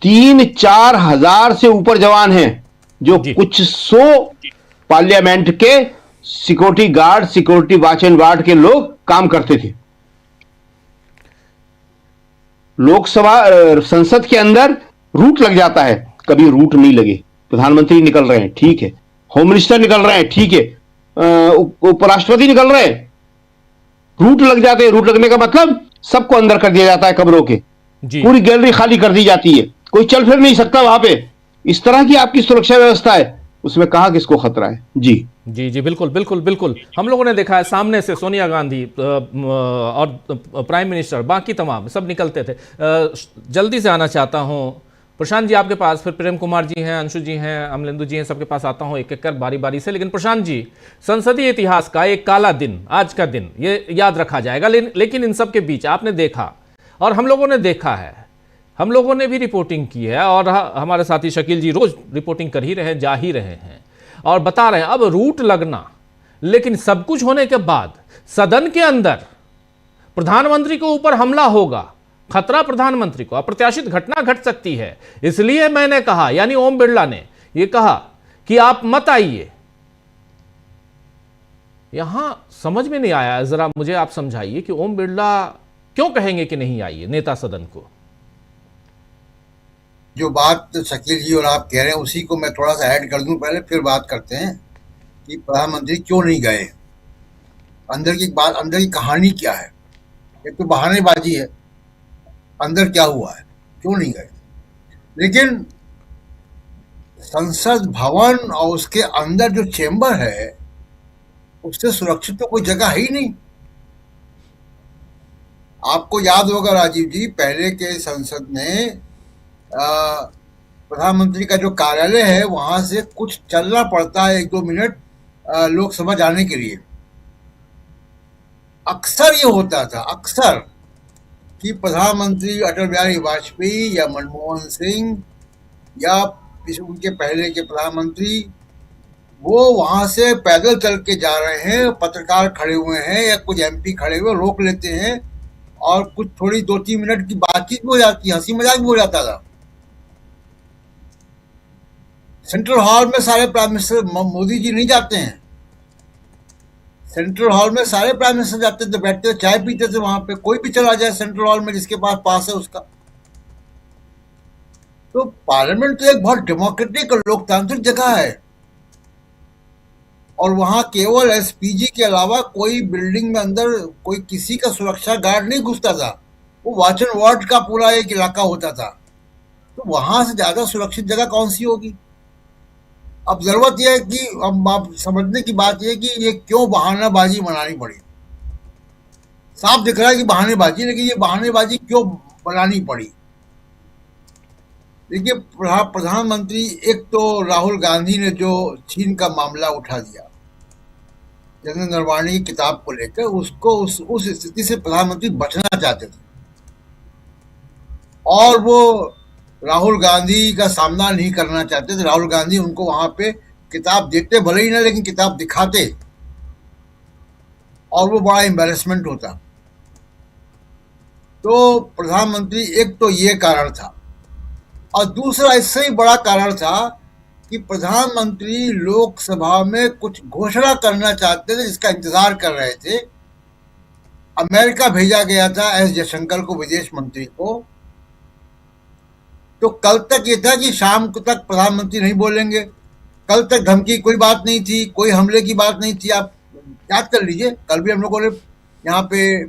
3-4 हजार से ऊपर जवान हैं, जो कुछ 100 पार्लियामेंट के security guard, security watch and guard के लोग काम करते थे। लोकसभा संसद के अंदर रूट लग जाता है, कभी रूट नहीं लगे। प्रधानमंत्री निकल रहे हैं, ठीक है, होम मिनिस्टर निकल रहे हैं, ठीक है, उपराष्ट्रपति निकल रहे हैं, रूट लग जाते हैं। रूट लगने का मतलब सबको अंदर कर दिया जाता है कमरों के, पूरी गैलरी खाली कर दी जाती है, कोई चल फिर नहीं सकता वहां पे। इस तरह की आपकी सुरक्षा व्यवस्था है, उसमें कहां किसको खतरा है। जी जी जी बिल्कुल बिल्कुल बिल्कुल। हम लोगों ने देखा है सामने से सोनिया गांधी और प्राइम मिनिस्टर, बाकी तमाम सब निकलते थे। जल्दी से आना चाहता हूं प्रशांत जी आपके पास, फिर प्रेम कुमार जी हैं, अंशु जी हैं, अमलेंदु जी हैं, सबके पास आता हूं एक एक कर बारी बारी से। लेकिन प्रशांत जी, संसदीय इतिहास का एक काला दिन, आज का दिन, ये याद रखा जाएगा। लेकिन इन सब के बीच आपने देखा और हम लोगों ने देखा है, हम लोगों ने भी रिपोर्टिंग की है, और हमारे साथी शकील जी रोज रिपोर्टिंग कर ही रहे हैं, जा ही रहे हैं और बता रहे हैं अब रूट लगना। लेकिन सब कुछ होने के बाद सदन के अंदर प्रधानमंत्री के ऊपर हमला होगा, खतरा प्रधानमंत्री को, अप्रत्याशित घटना घट सकती है। इसलिए मैंने कहा, यानी ओम बिरला ने यह कहा कि आप मत आइए। यहां समझ में नहीं आया, जरा मुझे आप समझाइए कि ओम बिरला क्यों कहेंगे कि नहीं आइए नेता सदन को। जो बात शकील जी और आप कह रहे हैं उसी को मैं थोड़ा सा ऐड कर दूं पहले, फिर बात करते हैं कि प्रधानमंत्री क्यों नहीं गए। अंदर की बात, अंदर की कहानी क्या है। एक तो बहानेबाजी है, अंदर क्या हुआ है, क्यों नहीं गए। लेकिन संसद भवन और उसके अंदर जो चेंबर है उससे सुरक्षित तो कोई जगह है ही नहीं। आपको याद होगा राजीव जी, पहले के संसद ने प्रधानमंत्री का जो कार्यालय है वहां से कुछ चलना पड़ता है 1-2 मिनट लोकसभा जाने के लिए। अक्सर ये होता था, अक्सर, कि प्रधानमंत्री अटल बिहारी वाजपेयी या मनमोहन सिंह या उनके पहले के प्रधानमंत्री वो वहां से पैदल चल के जा रहे हैं, पत्रकार खड़े हुए हैं या कुछ एमपी खड़े हुए, रोक लेते हैं और कुछ थोड़ी 2-3 मिनट की बातचीत भी हो जाती है, हंसी मजाक भी हो जाता था। सेंट्रल हॉल में सारे प्राइम मिनिस्टर, मोदी जी नहीं जाते हैं, सेंट्रल हॉल में सारे प्राइम मिनिस्टर जाते थे, बैठते थे, चाय पीते थे वहां पे। कोई भी चला जाए सेंट्रल हॉल में जिसके पास पास है उसका। तो पार्लियामेंट तो एक बहुत डेमोक्रेटिक और लोकतांत्रिक जगह है और वहां केवल एसपीजी के अलावा कोई बिल्डिंग में अंदर कोई किसी का सुरक्षा गार्ड नहीं घुसता था। वो वॉच एंड वार्ड का पूरा एक इलाका होता था। तो वहां से ज्यादा सुरक्षित जगह कौन सी होगी? अब जरूरत यह है कि अब आप समझने की बात यह है कि ये क्यों बहानाबाजी बनानी पड़ी। साफ दिख रहा है कि बहानेबाजी, लेकिन ये बहानेबाजी क्यों बनानी पड़ी? देखिए, प्रधानमंत्री, एक तो राहुल गांधी ने जो चीन का मामला उठा दिया जनरल नरवाणे की किताब को लेकर, उसको उस स्थिति से प्रधानमंत्री बचना चाहते थे और वो राहुल गांधी का सामना नहीं करना चाहते थे। राहुल गांधी उनको वहां पे किताब देते भले ही ना, लेकिन किताब दिखाते और वो बड़ा एम्बैरेसमेंट होता। तो प्रधानमंत्री, एक तो ये कारण था और दूसरा इससे ही बड़ा कारण था कि प्रधानमंत्री लोकसभा में कुछ घोषणा करना चाहते थे जिसका इंतजार कर रहे थे। अमेरिका भेजा गया था एस जयशंकर को, विदेश मंत्री को। तो कल तक ये था कि शाम तक प्रधानमंत्री नहीं बोलेंगे। कल तक धमकी कोई बात नहीं थी, कोई हमले की बात नहीं थी। आप याद कर लीजिए, कल भी हम लोगों ने यहाँ पे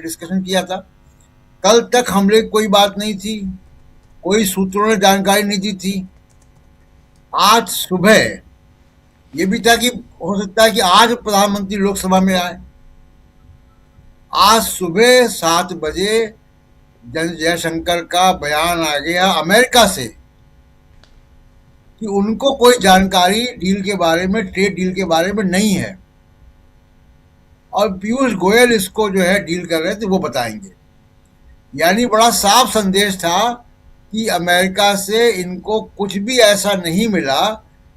डिस्कशन किया था। कल तक हमले की कोई बात नहीं थी, कोई सूत्रों ने जानकारी नहीं दी थी। आज सुबह ये भी था कि हो सकता है कि आज प्रधानमंत्री लोकसभा में आए। आज सुबह 7 बजे जयशंकर का बयान आ गया अमेरिका से कि उनको कोई जानकारी डील के बारे में, ट्रेड डील के बारे में नहीं है और पीयूष गोयल इसको जो है डील कर रहे थे, वो बताएंगे। यानी बड़ा साफ संदेश था कि अमेरिका से इनको कुछ भी ऐसा नहीं मिला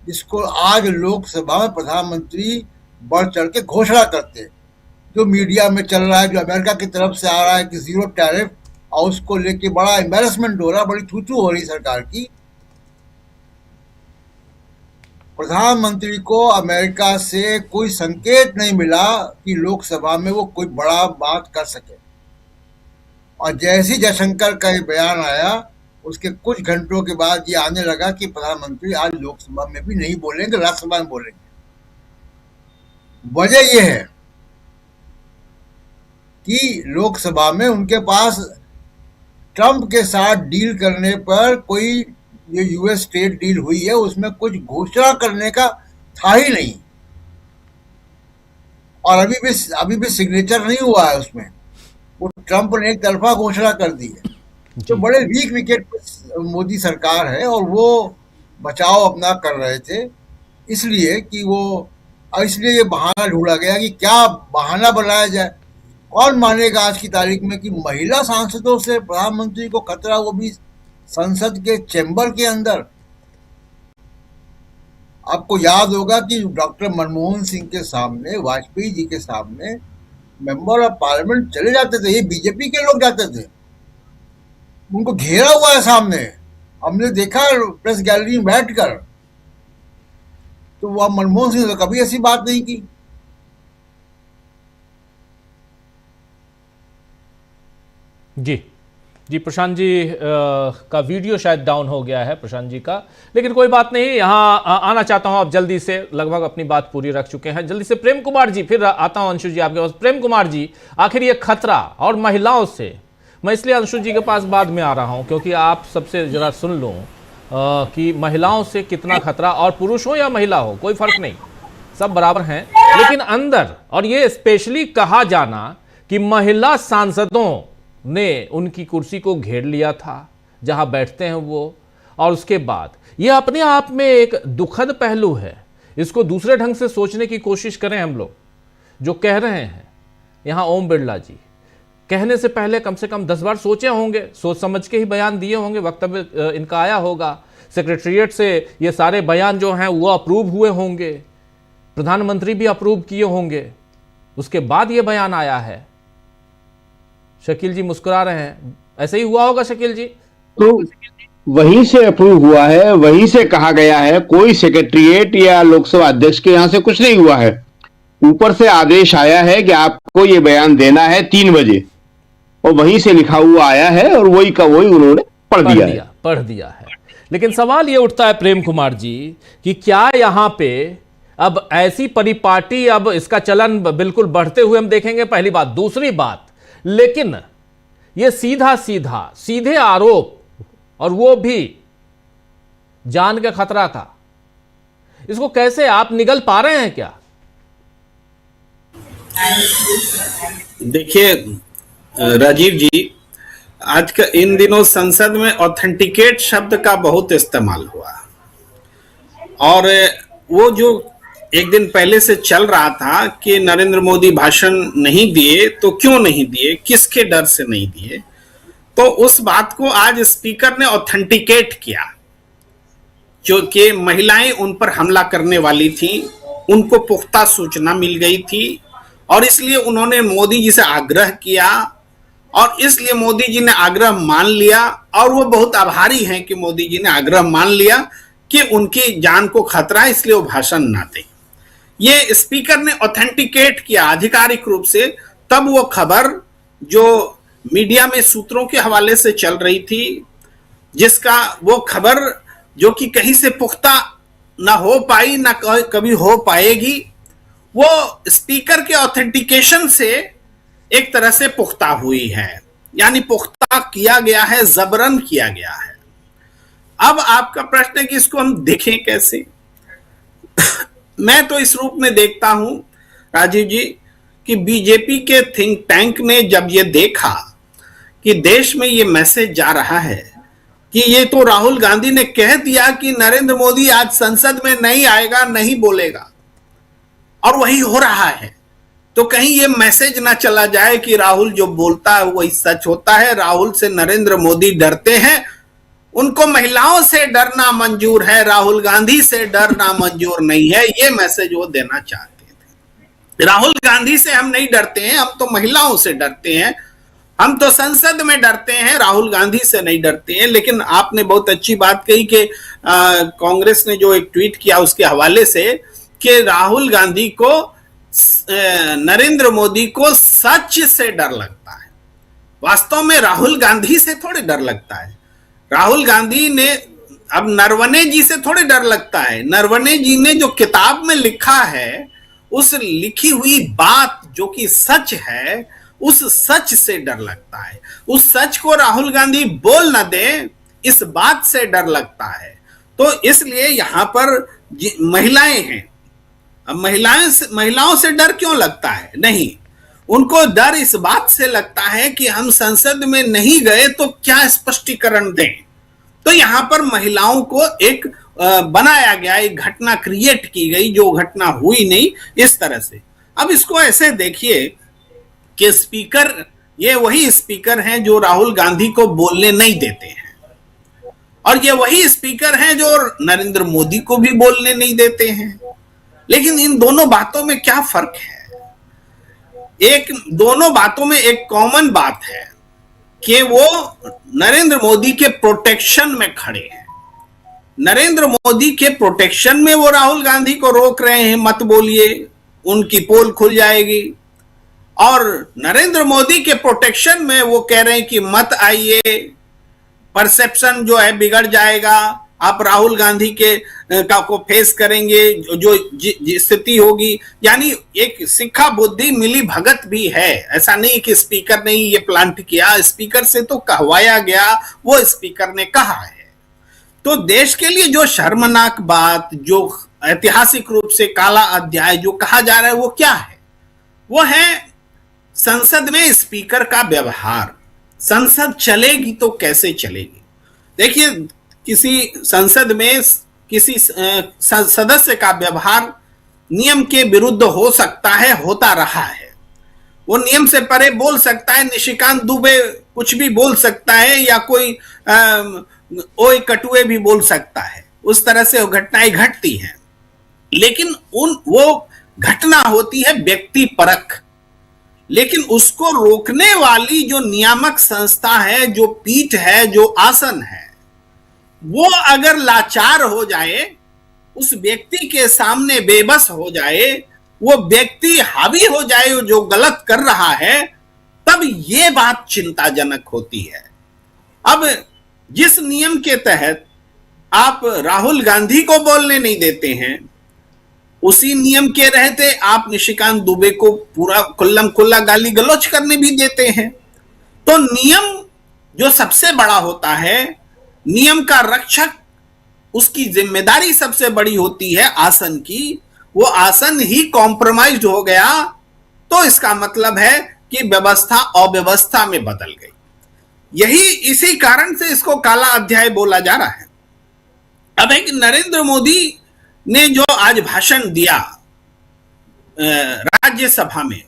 जिसको आज लोकसभा में प्रधानमंत्री बढ़ चढ़ के घोषणा करते। जो मीडिया में चल रहा है, जो अमेरिका की तरफ से आ रहा है कि 0 टैरिफ, और उसको लेके बड़ा एम्बैरेसमेंट हो रहा, बड़ी थू-थू हो रही सरकार की। प्रधानमंत्री को अमेरिका से कोई संकेत नहीं मिला कि लोकसभा में वो कोई बड़ा बात कर सके। और जैसे जयशंकर का ये बयान आया, उसके कुछ घंटों के बाद ये आने लगा कि प्रधानमंत्री आज लोकसभा में भी नहीं बोलेंगे, राज्यसभा में बोलेंगे। वजह यह है कि लोकसभा में उनके पास ट्रंप के साथ डील करने पर कोई ये यूएस ट्रेड डील हुई है, उसमें कुछ घोषणा करने का था ही नहीं और अभी भी सिग्नेचर नहीं हुआ है उसमें। वो ट्रंप ने एक तरफा घोषणा कर दी है। तो बड़े वीक विकेट पर मोदी सरकार है और वो बचाव अपना कर रहे थे, इसलिए ये बहाना ढूंढा गया कि क्या बहाना बनाया जाए। कौन मानेगा आज की तारीख में कि महिला सांसदों से प्रधानमंत्री को खतरा, वो भी संसद के चैम्बर के अंदर। आपको याद होगा कि डॉक्टर मनमोहन सिंह के सामने, वाजपेयी जी के सामने मेंबर ऑफ पार्लियामेंट चले जाते थे, ये बीजेपी के लोग जाते थे, उनको घेरा हुआ है सामने, हमने देखा प्रेस गैलरी में बैठकर। तो वह मनमोहन सिंह ने कभी ऐसी बात नहीं की। जी प्रशांत जी का वीडियो शायद डाउन हो गया है, प्रशांत जी का, लेकिन कोई बात नहीं। यहाँ आना चाहता हूँ, आप जल्दी से लगभग अपनी बात पूरी रख चुके हैं। जल्दी से प्रेम कुमार जी, फिर आता हूँ अंशु जी आपके पास। प्रेम कुमार जी, आखिर ये खतरा और महिलाओं से मैं इसलिए अंशु जी के पास बाद में आ रहा हूं क्योंकि आप सबसे जरा सुन लो कि महिलाओं से कितना खतरा, और पुरुष हो या महिला हो कोई फर्क नहीं, सब बराबर हैं। लेकिन अंदर, और ये स्पेशली कहा जाना कि महिला सांसदों ने उनकी कुर्सी को घेर लिया था जहां बैठते हैं वो, और उसके बाद ये अपने आप में एक दुखद पहलू है। इसको दूसरे ढंग से सोचने की कोशिश करें हम लोग। जो कह रहे हैं यहां ओम बिरला जी, कहने से पहले कम से कम 10 बार सोचे होंगे, सोच समझ के ही बयान दिए होंगे, वक्तव्य इनका आया होगा, सेक्रेटेरिएट से ये सारे बयान जो हैं वो अप्रूव हुए होंगे, प्रधानमंत्री भी अप्रूव किए होंगे, उसके बाद ये बयान आया है। शकील जी मुस्कुरा रहे हैं, ऐसे ही हुआ होगा शकील जी? तो वहीं से अप्रूव हुआ है, वहीं से कहा गया है, कोई सेक्रेटेरिएट या लोकसभा अध्यक्ष के यहां से कुछ नहीं हुआ है। ऊपर से आदेश आया है कि आपको ये बयान देना है 3 बजे, और वहीं से लिखा हुआ आया है और वही का वही उन्होंने पढ़ दिया है। लेकिन सवाल ये उठता है प्रेम कुमार जी कि क्या यहां पे अब ऐसी परिपाटी, अब इसका चलन बिल्कुल बढ़ते हुए हम देखेंगे, पहली बात। दूसरी बात, लेकिन ये सीधे आरोप, और वो भी जान के खतरा का, इसको कैसे आप निगल पा रहे हैं क्या? देखिए राजीव जी, आज का इन दिनों संसद में ऑथेंटिकेट शब्द का बहुत इस्तेमाल हुआ, और वो जो एक दिन पहले से चल रहा था कि नरेंद्र मोदी भाषण नहीं दिए, तो क्यों नहीं दिए, किसके डर से नहीं दिए, तो उस बात को आज स्पीकर ने ऑथेंटिकेट किया। जो कि महिलाएं उन पर हमला करने वाली थी, उनको पुख्ता सूचना मिल गई थी, और इसलिए उन्होंने मोदी जी से आग्रह किया, और इसलिए मोदी जी ने आग्रह मान लिया, और वो बहुत आभारी हैं कि मोदी जी ने आग्रह मान लिया कि उनकी जान को खतरा है, इसलिए वो भाषण ना दें। ये स्पीकर ने ऑथेंटिकेट किया आधिकारिक रूप से। तब वो खबर जो मीडिया में सूत्रों के हवाले से चल रही थी, जिसका वो खबर जो कि कहीं से पुख्ता ना हो पाई, ना कभी हो पाएगी, वो स्पीकर के ऑथेंटिकेशन से एक तरह से पुख्ता हुई है, यानी पुख्ता किया गया है, जबरन किया गया है। अब आपका प्रश्न है कि इसको हम देखें कैसे? मैं तो इस रूप में देखता हूं राजीव जी कि बीजेपी के थिंक टैंक ने जब ये देखा कि देश में ये मैसेज जा रहा है कि ये तो राहुल गांधी ने कह दिया कि नरेंद्र मोदी आज संसद में नहीं आएगा, नहीं बोलेगा, और वही हो रहा है, तो कहीं ये मैसेज ना चला जाए कि राहुल जो बोलता है वही सच होता है, राहुल से नरेंद्र मोदी डरते हैं, उनको महिलाओं से डरना मंजूर है, राहुल गांधी से डरना मंजूर नहीं है, ये मैसेज वो देना चाहते थे। राहुल गांधी से हम नहीं डरते हैं, हम तो महिलाओं से डरते हैं, हम तो संसद में डरते हैं, राहुल गांधी से नहीं डरते हैं। लेकिन आपने बहुत अच्छी बात कही कि कांग्रेस ने जो एक ट्वीट किया उसके हवाले से कि राहुल गांधी को नरेंद्र मोदी को सच से डर लगता है। वास्तव में राहुल गांधी से थोड़े डर लगता है, राहुल गांधी ने अब नरवणे जी से थोड़े डर लगता है। नरवणे जी ने जो किताब में लिखा है, उस लिखी हुई बात जो कि सच है, उस सच से डर लगता है। उस सच को राहुल गांधी बोल न दे, इस बात से डर लगता है। तो इसलिए यहां पर महिलाएं हैं, अब महिलाओं से डर क्यों लगता है? नहीं, उनको डर इस बात से लगता है कि हम संसद में नहीं गए तो क्या स्पष्टीकरण दें। तो यहां पर महिलाओं को एक बनाया गया, एक घटना क्रिएट की गई जो घटना हुई नहीं, इस तरह से। अब इसको ऐसे देखिए कि स्पीकर, ये वही स्पीकर हैं जो राहुल गांधी को बोलने नहीं देते हैं, और ये वही स्पीकर हैं जो नरेंद्र मोदी को भी बोलने नहीं देते हैं। लेकिन इन दोनों बातों में क्या फर्क है? दोनों बातों में एक कॉमन बात है कि वो नरेंद्र मोदी के प्रोटेक्शन में खड़े हैं। नरेंद्र मोदी के प्रोटेक्शन में वो राहुल गांधी को रोक रहे हैं, मत बोलिए, उनकी पोल खुल जाएगी। और नरेंद्र मोदी के प्रोटेक्शन में वो कह रहे हैं कि मत आइए, परसेप्शन जो है बिगड़ जाएगा, आप राहुल गांधी के को फेस करेंगे, जो स्थिति होगी, यानी एक सिक्का बुद्धि मिली भगत भी है। ऐसा नहीं कि स्पीकर ने ही ये प्लांट किया, स्पीकर से तो कहवाया गया, वो स्पीकर ने कहा है। तो देश के लिए जो शर्मनाक बात, जो ऐतिहासिक रूप से काला अध्याय जो कहा जा रहा है, वो क्या है? वो है संसद में स्पीकर का व्यवहार। संसद चलेगी तो कैसे चलेगी? देखिए, किसी संसद में किसी सदस्य का व्यवहार नियम के विरुद्ध हो सकता है, होता रहा है। वो नियम से परे बोल सकता है, निशिकांत दुबे कुछ भी बोल सकता है, या कोई ओए कटुए भी बोल सकता है। उस तरह से घटनाएं घटती हैं, लेकिन वो घटना होती है व्यक्ति परख। लेकिन उसको रोकने वाली जो नियामक संस्था है, जो पीठ है, जो आसन है, वो अगर लाचार हो जाए, उस व्यक्ति के सामने बेबस हो जाए, वो व्यक्ति हावी हो जाए जो गलत कर रहा है, तब ये बात चिंताजनक होती है। अब जिस नियम के तहत आप राहुल गांधी को बोलने नहीं देते हैं, उसी नियम के रहते आप निशिकांत दुबे को पूरा खुल्लम खुल्ला गाली गलौज करने भी देते हैं। तो नियम जो सबसे बड़ा होता है, नियम का रक्षक, उसकी जिम्मेदारी सबसे बड़ी होती है आसन की। वो आसन ही कॉम्प्रोमाइज्ड हो गया तो इसका मतलब है कि व्यवस्था अव्यवस्था में बदल गई। इसी कारण से इसको काला अध्याय बोला जा रहा है। अब एक नरेंद्र मोदी ने जो आज भाषण दिया राज्यसभा में,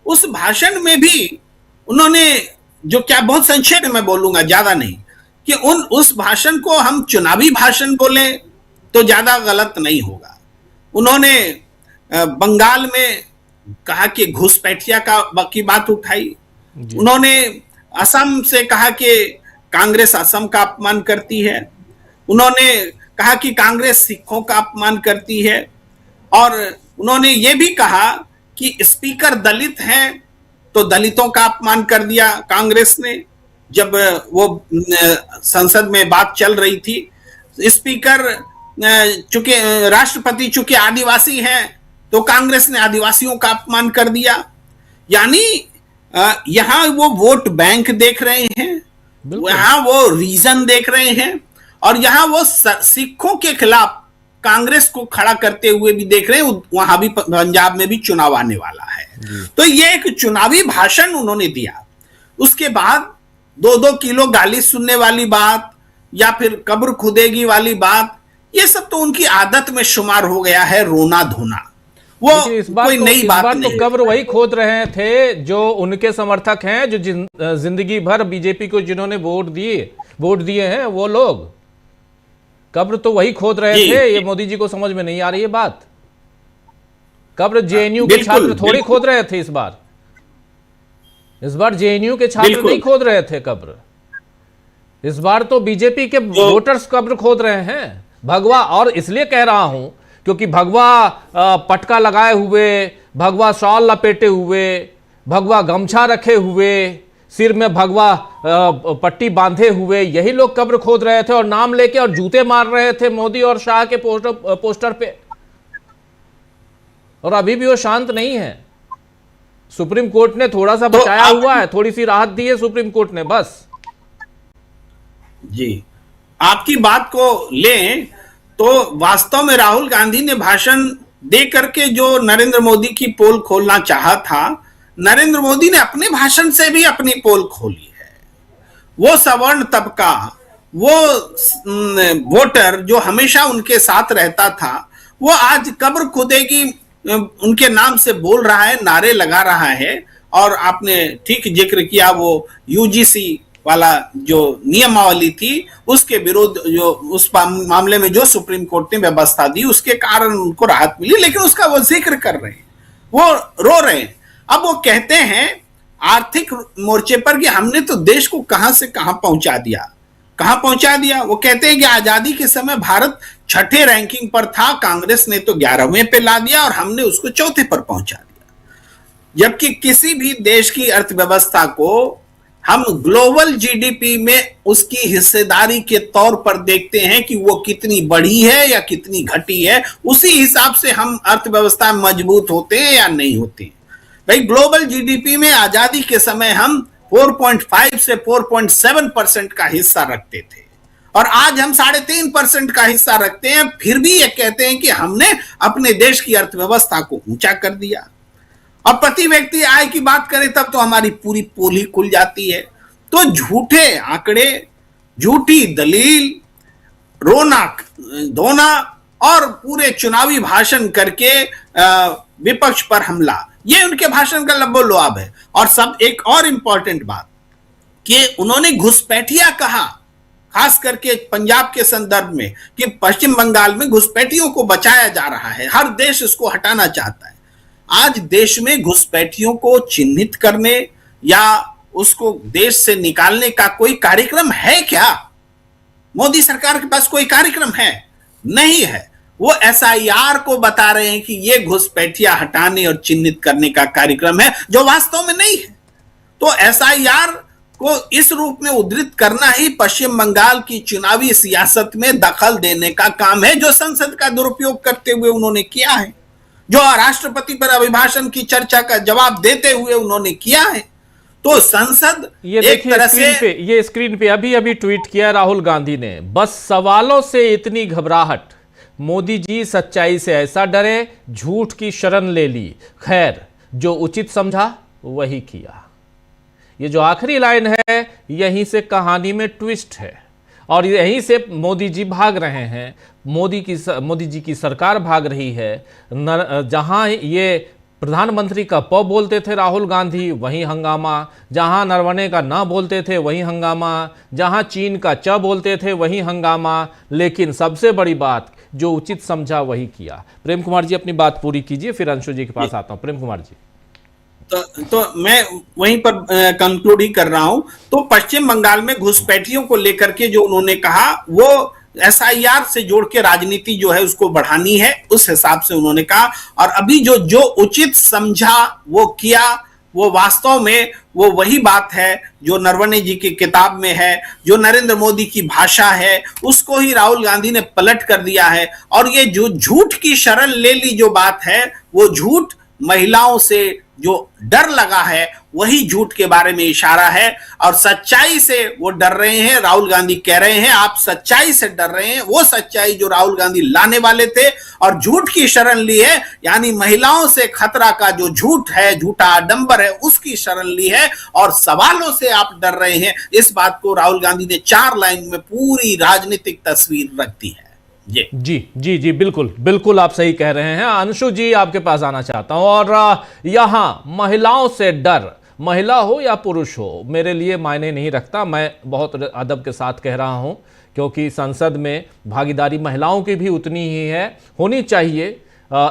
उस भाषण में भी उन्होंने जो, क्या बहुत संक्षेप में बोलूंगा, ज्यादा नहीं, कि उस भाषण को हम चुनावी भाषण बोले तो ज्यादा गलत नहीं होगा। उन्होंने बंगाल में कहा कि घुसपैठिया की बात उठाई। उन्होंने असम से कहा कि कांग्रेस असम का अपमान करती है। उन्होंने कहा कि कांग्रेस सिखों का अपमान करती है। और उन्होंने ये भी कहा कि स्पीकर दलित हैं तो दलितों का अपमान कर दिया कांग्रेस ने। जब वो संसद में बात चल रही थी, स्पीकर चूंकि राष्ट्रपति चूंकि आदिवासी हैं तो कांग्रेस ने आदिवासियों का अपमान कर दिया। यानी यहां वो वोट बैंक देख रहे हैं, यहां वो रीजन देख रहे हैं, और यहां वो सिखों के खिलाफ कांग्रेस को खड़ा करते हुए भी देख रहे हैं। वहां भी पंजाब में भी चुनाव आने वाला है, तो ये एक चुनावी भाषण उन्होंने दिया। उसके बाद 2-2 किलो गाली सुनने वाली बात, या फिर कब्र खुदेगी वाली बात, ये सब तो उनकी आदत में शुमार हो गया है, रोना धोना। वो कोई नई बात नहीं। तो कब्र वही खोद रहे थे जो उनके समर्थक हैं, जो जिंदगी भर बीजेपी को जिन्होंने वोट दिए हैं, वो लोग कब्र तो वही खोद रहे थे। ये मोदी जी को समझ में नहीं आ रही है बात। कब्र जेएनयू के छात्र थोड़ी खोद रहे थे इस बार जेएनयू के छात्र नहीं खोद रहे थे कब्र। इस बार तो बीजेपी के वोटर्स कब्र खोद रहे हैं। भगवा, और इसलिए कह रहा हूं क्योंकि भगवा पटका लगाए हुए, भगवा शॉल लपेटे हुए, भगवा गमछा रखे हुए, सिर में भगवा पट्टी बांधे हुए, यही लोग कब्र खोद रहे थे और नाम लेके और जूते मार रहे थे मोदी और शाह के पोस्टर पे। और अभी भी वो शांत नहीं है। सुप्रीम कोर्ट ने थोड़ा सा बचाया हुआ है, थोड़ी सी राहत दी है सुप्रीम कोर्ट ने, बस। जी, आपकी बात को लें तो वास्तव में राहुल गांधी ने भाषण दे करके जो नरेंद्र मोदी की पोल खोलना चाहा था, नरेंद्र मोदी ने अपने भाषण से भी अपनी पोल खोली है। वो सवर्ण तबका, वो वोटर जो हमेशा उनके साथ रहता था, वो आज कब्र खुदेगी उनके नाम से बोल रहा है, नारे लगा रहा है। और आपने ठीक जिक्र किया, वो यूजीसी वाला जो नियमावली थी, उसके विरुद्ध जो उस मामले में जो सुप्रीम कोर्ट ने व्यवस्था दी, उसके कारण उनको राहत मिली, लेकिन उसका वो जिक्र कर रहे हैं, वो रो रहे हैं। अब वो कहते हैं आर्थिक मोर्चे पर कि हमने तो देश को कहां से कहां पहुंचा दिया। वो कहते हैं कि आजादी के समय भारत 6ठे रैंकिंग पर था, कांग्रेस ने तो 11वें पे ला दिया और हमने उसको 4थे पर पहुंचा दिया। जबकि किसी भी देश की अर्थव्यवस्था को हम ग्लोबल जीडीपी में उसकी हिस्सेदारी के तौर पर देखते हैं कि वो कितनी बढ़ी है या कितनी घटी है, उसी हिसाब से हम अर्थव्यवस्था मजबूत होते हैं या नहीं होते हैं। भाई ग्लोबल जीडीपी में आजादी के समय हम 4.5 से 4.7% का हिस्सा रखते थे और आज हम 3.5% का हिस्सा रखते हैं, फिर भी ये कहते हैं कि हमने अपने देश की अर्थव्यवस्था को ऊंचा कर दिया। और प्रति व्यक्ति आय की बात करें तब तो हमारी पूरी पोल ही खुल जाती है। तो झूठे आंकड़े, झूठी दलील, रोना धोना और पूरे चुनावी भाषण करके विपक्ष पर हमला, ये उनके भाषण का लबो-लुआब है। और सब एक और इंपॉर्टेंट बात कि उन्होंने घुसपैठिया कहा, खास करके पंजाब के संदर्भ में, कि पश्चिम बंगाल में घुसपैठियों को बचाया जा रहा है, हर देश इसको हटाना चाहता है। आज देश में घुसपैठियों को चिन्हित करने या उसको देश से निकालने का कोई कार्यक्रम है क्या? मोदी सरकार के पास कोई कार्यक्रम है? नहीं है। वो एसआईआर को बता रहे हैं कि ये घुसपैठिया हटाने और चिन्हित करने का कार्यक्रम है, जो वास्तव में नहीं है। तो एसआईआर को इस रूप में उद्धृत करना ही पश्चिम बंगाल की चुनावी सियासत में दखल देने का काम है, जो संसद का दुरुपयोग करते हुए उन्होंने किया है, जो राष्ट्रपति पर अभिभाषण की चर्चा का जवाब देते हुए उन्होंने किया है। तो संसद ये एक तरह से ये स्क्रीन पे अभी ट्वीट किया राहुल गांधी ने, बस सवालों से इतनी घबराहट, मोदी जी सच्चाई से ऐसा डरे, झूठ की शरण ले ली, खैर जो उचित समझा वही किया। ये जो आखिरी लाइन है, यहीं से कहानी में ट्विस्ट है और यहीं से मोदी जी भाग रहे हैं, मोदी जी की सरकार भाग रही है। जहां ये प्रधानमंत्री का प बोलते थे राहुल गांधी, वहीं हंगामा, जहां नरवणे का ना बोलते थे वहीं हंगामा, जहां चीन का च बोलते थे वहीं हंगामा, लेकिन सबसे बड़ी बात, जो उचित समझा वही किया। प्रेम कुमार जी अपनी बात पूरी कीजिए, फिर अंशु जी के पास आता हूं। प्रेम कुमार जी। तो मैं वहीं पर कंक्लूड ही कर रहा हूं। तो पश्चिम बंगाल में घुसपैठियों को लेकर के जो उन्होंने कहा, वो एसआईआर से जोड़ के राजनीति जो है उसको बढ़ानी है, उस हिसाब से उन्होंने कहा। और अभी जो उचित समझा वो किया, वो वास्तव में वो वही बात है जो नरवणे जी की किताब में है, जो नरेंद्र मोदी की भाषा है, उसको ही राहुल गांधी ने पलट कर दिया है। और ये जो झूठ की शरण ले ली जो बात है, वो झूठ महिलाओं से जो डर लगा है वही झूठ के बारे में इशारा है। और सच्चाई से वो डर रहे हैं। राहुल गांधी कह रहे हैं आप सच्चाई से डर रहे हैं, वो सच्चाई जो राहुल गांधी लाने वाले थे और झूठ की शरण ली है, यानी महिलाओं से खतरा का जो झूठ है, झूठा आडंबर है, उसकी शरण ली है। और सवालों से आप डर रहे हैं, इस बात को राहुल गांधी ने 4 लाइन में पूरी राजनीतिक तस्वीर रख दी है। जी बिल्कुल आप सही कह रहे हैं। अंशु जी आपके पास आना चाहता हूं। और यहां महिलाओं से डर, महिला हो या पुरुष हो, मेरे लिए मायने नहीं रखता, मैं बहुत अदब के साथ कह रहा हूं, क्योंकि संसद में भागीदारी महिलाओं की भी उतनी ही है, होनी चाहिए।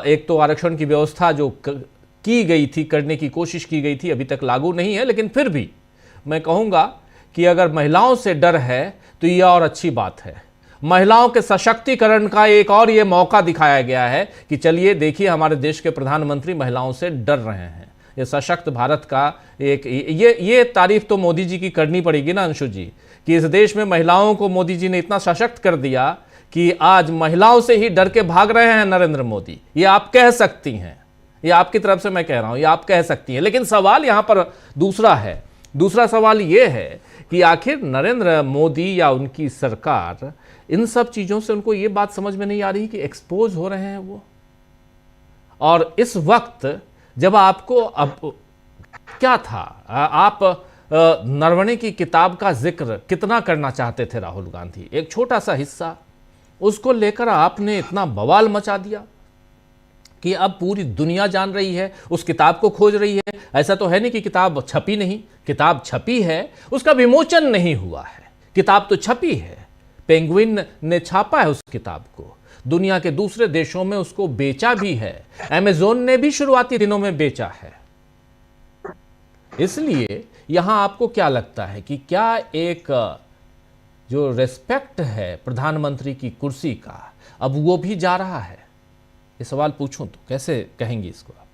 एक तो आरक्षण की व्यवस्था जो की गई थी, करने की कोशिश की गई थी, अभी तक लागू नहीं है, लेकिन फिर भी मैं कहूंगा कि अगर महिलाओं से डर है तो यह और अच्छी बात है। महिलाओं के सशक्तिकरण का एक और ये मौका दिखाया गया है कि चलिए देखिए, हमारे देश के प्रधानमंत्री महिलाओं से डर रहे हैं। ये सशक्त भारत का एक ये तारीफ तो मोदी जी की करनी पड़ेगी ना अंशु जी, कि इस देश में महिलाओं को मोदी जी ने इतना सशक्त कर दिया कि आज महिलाओं से ही डर के भाग रहे हैं नरेंद्र मोदी। ये आप कह सकती हैं, ये आपकी तरफ से मैं कह रहा हूं, ये आप कह सकती हैं। लेकिन सवाल यहां पर दूसरा है। दूसरा सवाल ये है कि आखिर नरेंद्र मोदी या उनकी सरकार, इन सब चीजों से उनको ये बात समझ में नहीं आ रही कि एक्सपोज हो रहे हैं वो। और इस वक्त जब आपको, अब क्या था, आप नरवणे की किताब का जिक्र कितना करना चाहते थे राहुल गांधी, एक छोटा सा हिस्सा, उसको लेकर आपने इतना बवाल मचा दिया कि अब पूरी दुनिया जान रही है, उस किताब को खोज रही है। ऐसा तो है नहीं कि किताब छपी नहीं, किताब छपी है, उसका विमोचन नहीं हुआ है, किताब तो छपी है। पेंगुइन ने छापा है उस किताब को, दुनिया के दूसरे देशों में उसको बेचा भी है, अमेज़न ने भी शुरुआती दिनों में बेचा है। इसलिए यहां आपको क्या लगता है कि क्या एक जो रेस्पेक्ट है प्रधानमंत्री की कुर्सी का, अब वो भी जा रहा है? ये सवाल पूछूं तो कैसे कहेंगी इसको आप?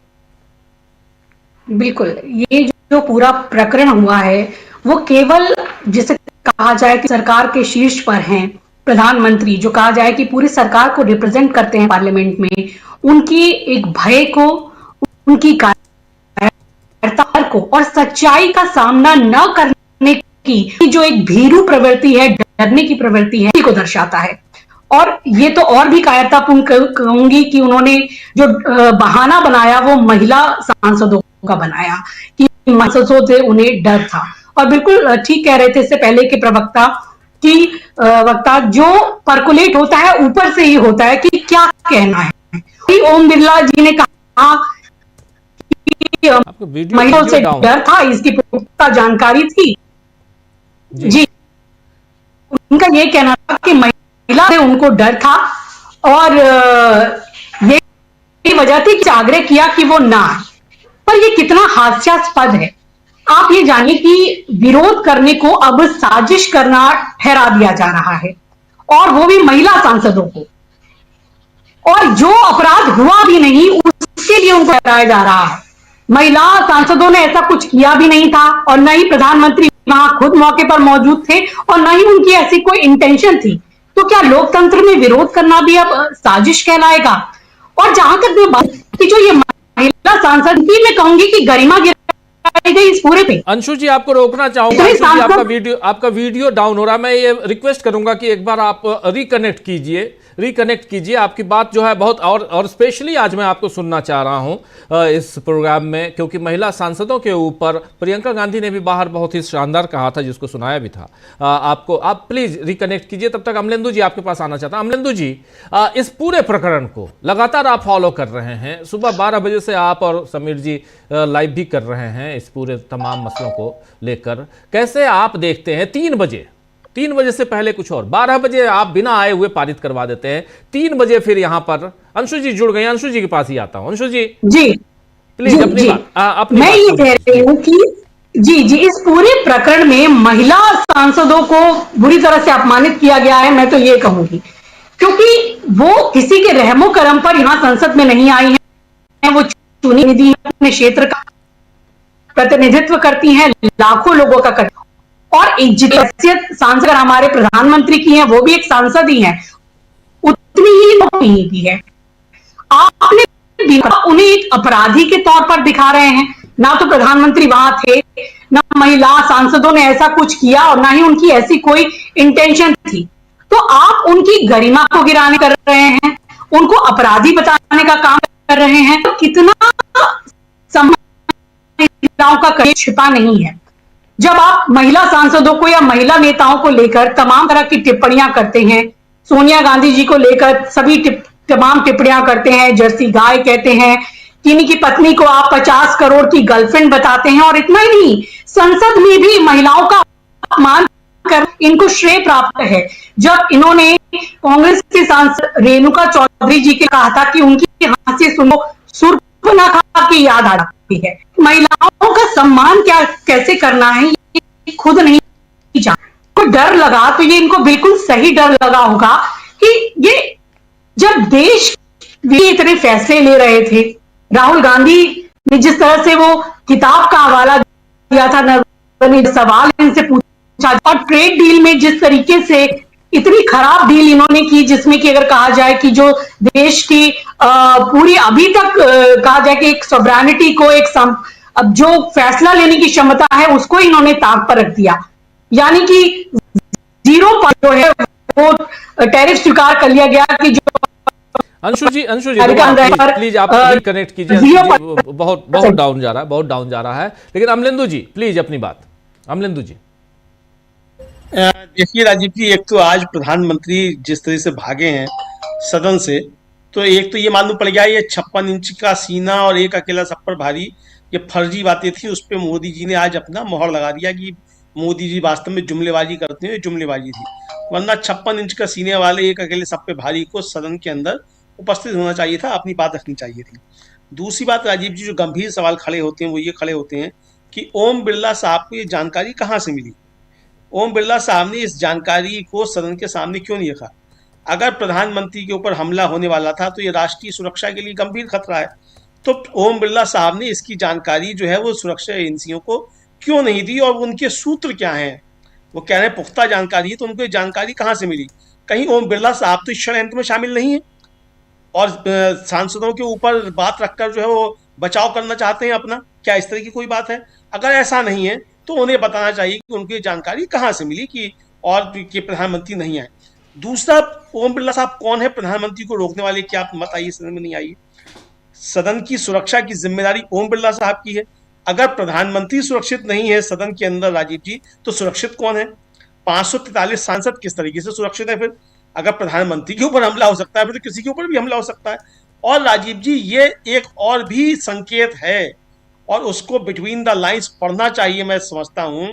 बिल्कुल, ये जो पूरा प्रकरण हुआ है वो केवल जिसे कहा जाए कि सरकार के शीर्ष पर हैं, प्रधानमंत्री जो कहा जाए कि पूरी सरकार को रिप्रेजेंट करते हैं पार्लियामेंट में, उनकी एक भय को, उनकी कायरता को और सच्चाई का सामना न करने की जो एक भीरू प्रवृत्ति है, डरने की प्रवृत्ति है, को दर्शाता है। और ये तो और भी कायरतापूर्ण कहूंगी कि उन्होंने जो बहाना बनाया वो महिला सांसदों का बनाया कि सांसदों से उन्हें डर था। और बिल्कुल ठीक कह रहे थे इससे पहले के प्रवक्ता कि वक्ता जो पर्कुलेट होता है ऊपर से ही होता है कि क्या कहना है। ओम बिरला जी ने कहा कि महिलाओं से डर था, इसकी पुख्ता जानकारी थी जी। उनका ये कहना था कि महिला से उनको डर था और ये वजह थी कि आग्रह किया कि वो ना आए। पर ये कितना हास्यास्पद है। आप ये जानिए कि विरोध करने को अब साजिश करना ठहरा दिया जा रहा है, और वो भी महिला सांसदों को। और जो अपराध हुआ भी नहीं उसके लिए उनको ठहराया जा रहा है। महिला सांसदों ने ऐसा कुछ किया भी नहीं था, और न ही प्रधानमंत्री वहां खुद मौके पर मौजूद थे, और न ही उनकी ऐसी कोई इंटेंशन थी। तो क्या लोकतंत्र में विरोध करना भी अब साजिश कहलाएगा? और जहां तक मैं बात की जो ये महिला सांसद की, मैं कहूंगी कि गरिमा गई इस पूरे पे। अंशु जी आपको रोकना चाहूंगा। अंशु जी आपका वीडियो डाउन हो रहा है। मैं ये रिक्वेस्ट करूंगा कि एक बार आप रिकनेक्ट कीजिए। आपकी बात जो है बहुत और स्पेशली आज मैं आपको सुनना चाह रहा हूं इस प्रोग्राम में, क्योंकि महिला सांसदों के ऊपर प्रियंका गांधी ने भी बाहर बहुत ही शानदार कहा था, जिसको सुनाया भी था। आप प्लीज रिकनेक्ट कीजिए। तब तक अमलेंदु जी आपके पास आना चाहता हूं। अमलेंदु जी, इस पूरे प्रकरण को लगातार आप फॉलो कर रहे हैं। सुबह 12 बजे से आप और समीर जी लाइव भी कर रहे हैं इस पूरे तमाम मसलों को लेकर। कैसे आप देखते हैं 3 बजे से पहले कुछ और, 12 बजे आप बिना आए हुए पारित करवा देते हैं, 3 बजे फिर यहां पर अंशु जी जुड़ गए। अंशु जी के पास ही आता हूं। अंशु जी प्लीज अपनी बात। मैं ये कह रही हूं कि जी इस पूरे प्रकरण में महिला सांसदों को बुरी तरह से अपमानित किया गया है, मैं तो ये कहूंगी, क्योंकि वो किसी के रहमो करम पर यहां संसद में नहीं आई हैं। वो चुनी निधि अपने क्षेत्र का प्रतिनिधित्व करती हैं, लाखों लोगों का करती, और एक जितनी सांसद हमारे प्रधानमंत्री की है वो भी एक सांसद ही है, उतनी ही नहीं की है। आपने उन्हें एक अपराधी के तौर पर दिखा रहे हैं। ना तो प्रधानमंत्री वहां थे, ना महिला सांसदों ने ऐसा कुछ किया, और ना ही उनकी ऐसी कोई इंटेंशन थी। तो आप उनकी गरिमा को गिराने कर रहे हैं, उनको अपराधी बताने का काम कर रहे हैं। तो कितना महिलाओं का कहीं छिपा नहीं है। जब आप महिला सांसदों को या महिला नेताओं को लेकर तमाम तरह की टिप्पणियां करते हैं, सोनिया गांधी जी को लेकर सभी तमाम टिप्पणियां करते हैं, जर्सी गाय कहते हैं, किन्हीं की पत्नी को आप 50 करोड़ की गर्लफ्रेंड बताते हैं, और इतना ही नहीं, संसद में भी महिलाओं का अपमान कर इनको श्रेय प्राप्त है। जब इन्होंने कांग्रेस के सांसद रेणुका चौधरी जी के कहा था कि उनकी हंसी सुनो सूर्पनखा की याद आ जाती है। महिलाओं का सम्मान कैसे करना है ये खुद नहीं जानते। डर लगा तो ये इनको बिल्कुल सही डर लगा होगा कि ये जब देश इतने फैसले ले रहे थे, राहुल गांधी ने जिस तरह से वो किताब का हवाला दिया था, सवाल इनसे पूछा, और ट्रेड डील में जिस तरीके से इतनी खराब डील इन्होंने की, जिसमें कि अगर कहा जाए कि जो देश की पूरी अभी तक कहा जाए कि एक सॉवरेनिटी को, अब जो फैसला लेने की क्षमता है उसको इन्होंने ताक पर रख दिया। यानी कि 0 पर जो है वो टैरिफ स्वीकार कर लिया गया कि जो अंशु जी प्लीज आप रिकनेक्ट कीजिए। बहुत डाउन जा रहा है, लेकिन अमलेंदु जी प्लीज अपनी बात। अमलेंदु जी देखिए राजीव जी, एक तो आज प्रधानमंत्री जिस तरह से भागे हैं सदन से, तो एक तो ये मालूम पड़ गया ये 56 इंच का सीना और एक अकेला सब पर भारी, ये फर्जी बातें थी। उस पर मोदी जी ने आज अपना मोहर लगा दिया कि मोदी जी वास्तव में जुमलेबाजी करते हैं, जुमलेबाजी थी। वरना 56 इंच का सीने वाले एक अकेले सब पे भारी को सदन के अंदर उपस्थित होना चाहिए था, अपनी बात रखनी चाहिए थी। दूसरी बात राजीव जी, जो गंभीर सवाल खड़े होते हैं वो ये खड़े होते हैं कि ओम बिरला साहब को ये जानकारी कहाँ से मिली। ओम बिरला साहब ने इस जानकारी को सदन के सामने क्यों नहीं रखा? अगर प्रधानमंत्री के ऊपर हमला होने वाला था तो ये राष्ट्रीय सुरक्षा के लिए गंभीर खतरा है। तो ओम बिरला साहब ने इसकी जानकारी जो है वो सुरक्षा एजेंसियों को क्यों नहीं दी और उनके सूत्र क्या हैं। वो कह रहे हैं पुख्ता जानकारी है, तो उनको ये जानकारी कहाँ से मिली? कहीं ओम बिरला साहब तो इस षड्यंत्र में शामिल नहीं है और सांसदों के ऊपर बात रखकर जो है वो बचाव करना चाहते हैं अपना? क्या इस तरह की कोई बात है? अगर ऐसा नहीं है तो उन्हें बताना चाहिए कि उनको ये जानकारी कहाँ से मिली कि और कि प्रधानमंत्री नहीं आए। दूसरा, ओम बिरला साहब कौन है प्रधानमंत्री को रोकने वाले? क्या आप मत आइए, सदन में नहीं आइए। सदन की सुरक्षा की जिम्मेदारी ओम बिरला साहब की है। अगर प्रधानमंत्री सुरक्षित नहीं है सदन के अंदर राजीव जी, तो सुरक्षित कौन है? 543 सांसद किस तरीके से सुरक्षित है? फिर अगर प्रधानमंत्री के ऊपर हमला हो सकता है, फिर तो किसी के ऊपर भी हमला हो सकता है। और राजीव जी, ये एक और भी संकेत है और उसको बिटवीन द लाइंस पढ़ना चाहिए। मैं समझता हूं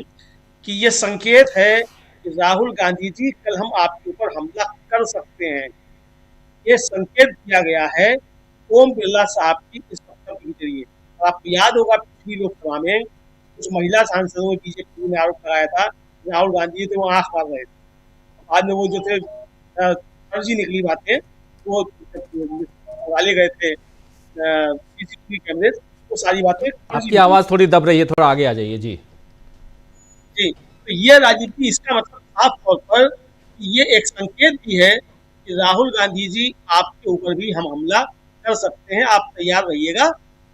कि ये संकेत है कि राहुल गांधी जी, कल हम आपके ऊपर हमला कर सकते हैं। ये संकेत दिया गया है ओम बिरला साहब की इस वक्तव्य के जरिए। आपको याद होगा पिछली लोकसभा में कुछ महिला सांसदों ने बीजेपी ने आरोप लगाया था राहुल गांधी थे वो आंख मार रहे थे। बाद में वो जो थे फर्जी निकली बातें, वो डाले गए थे सीसीटीवी कैमरे, वो सारी बातें। आपकी आवाज थोड़ी दब रही है, थोड़ा आगे आ जाइए जी। जी, तो ये राजीव जी, इसका मतलब साफ तौर पर ये एक संकेत भी है कि राहुल गांधी जी आपके ऊपर भी हम हमला कर सकते हैं, आप तैयार रहिएगा।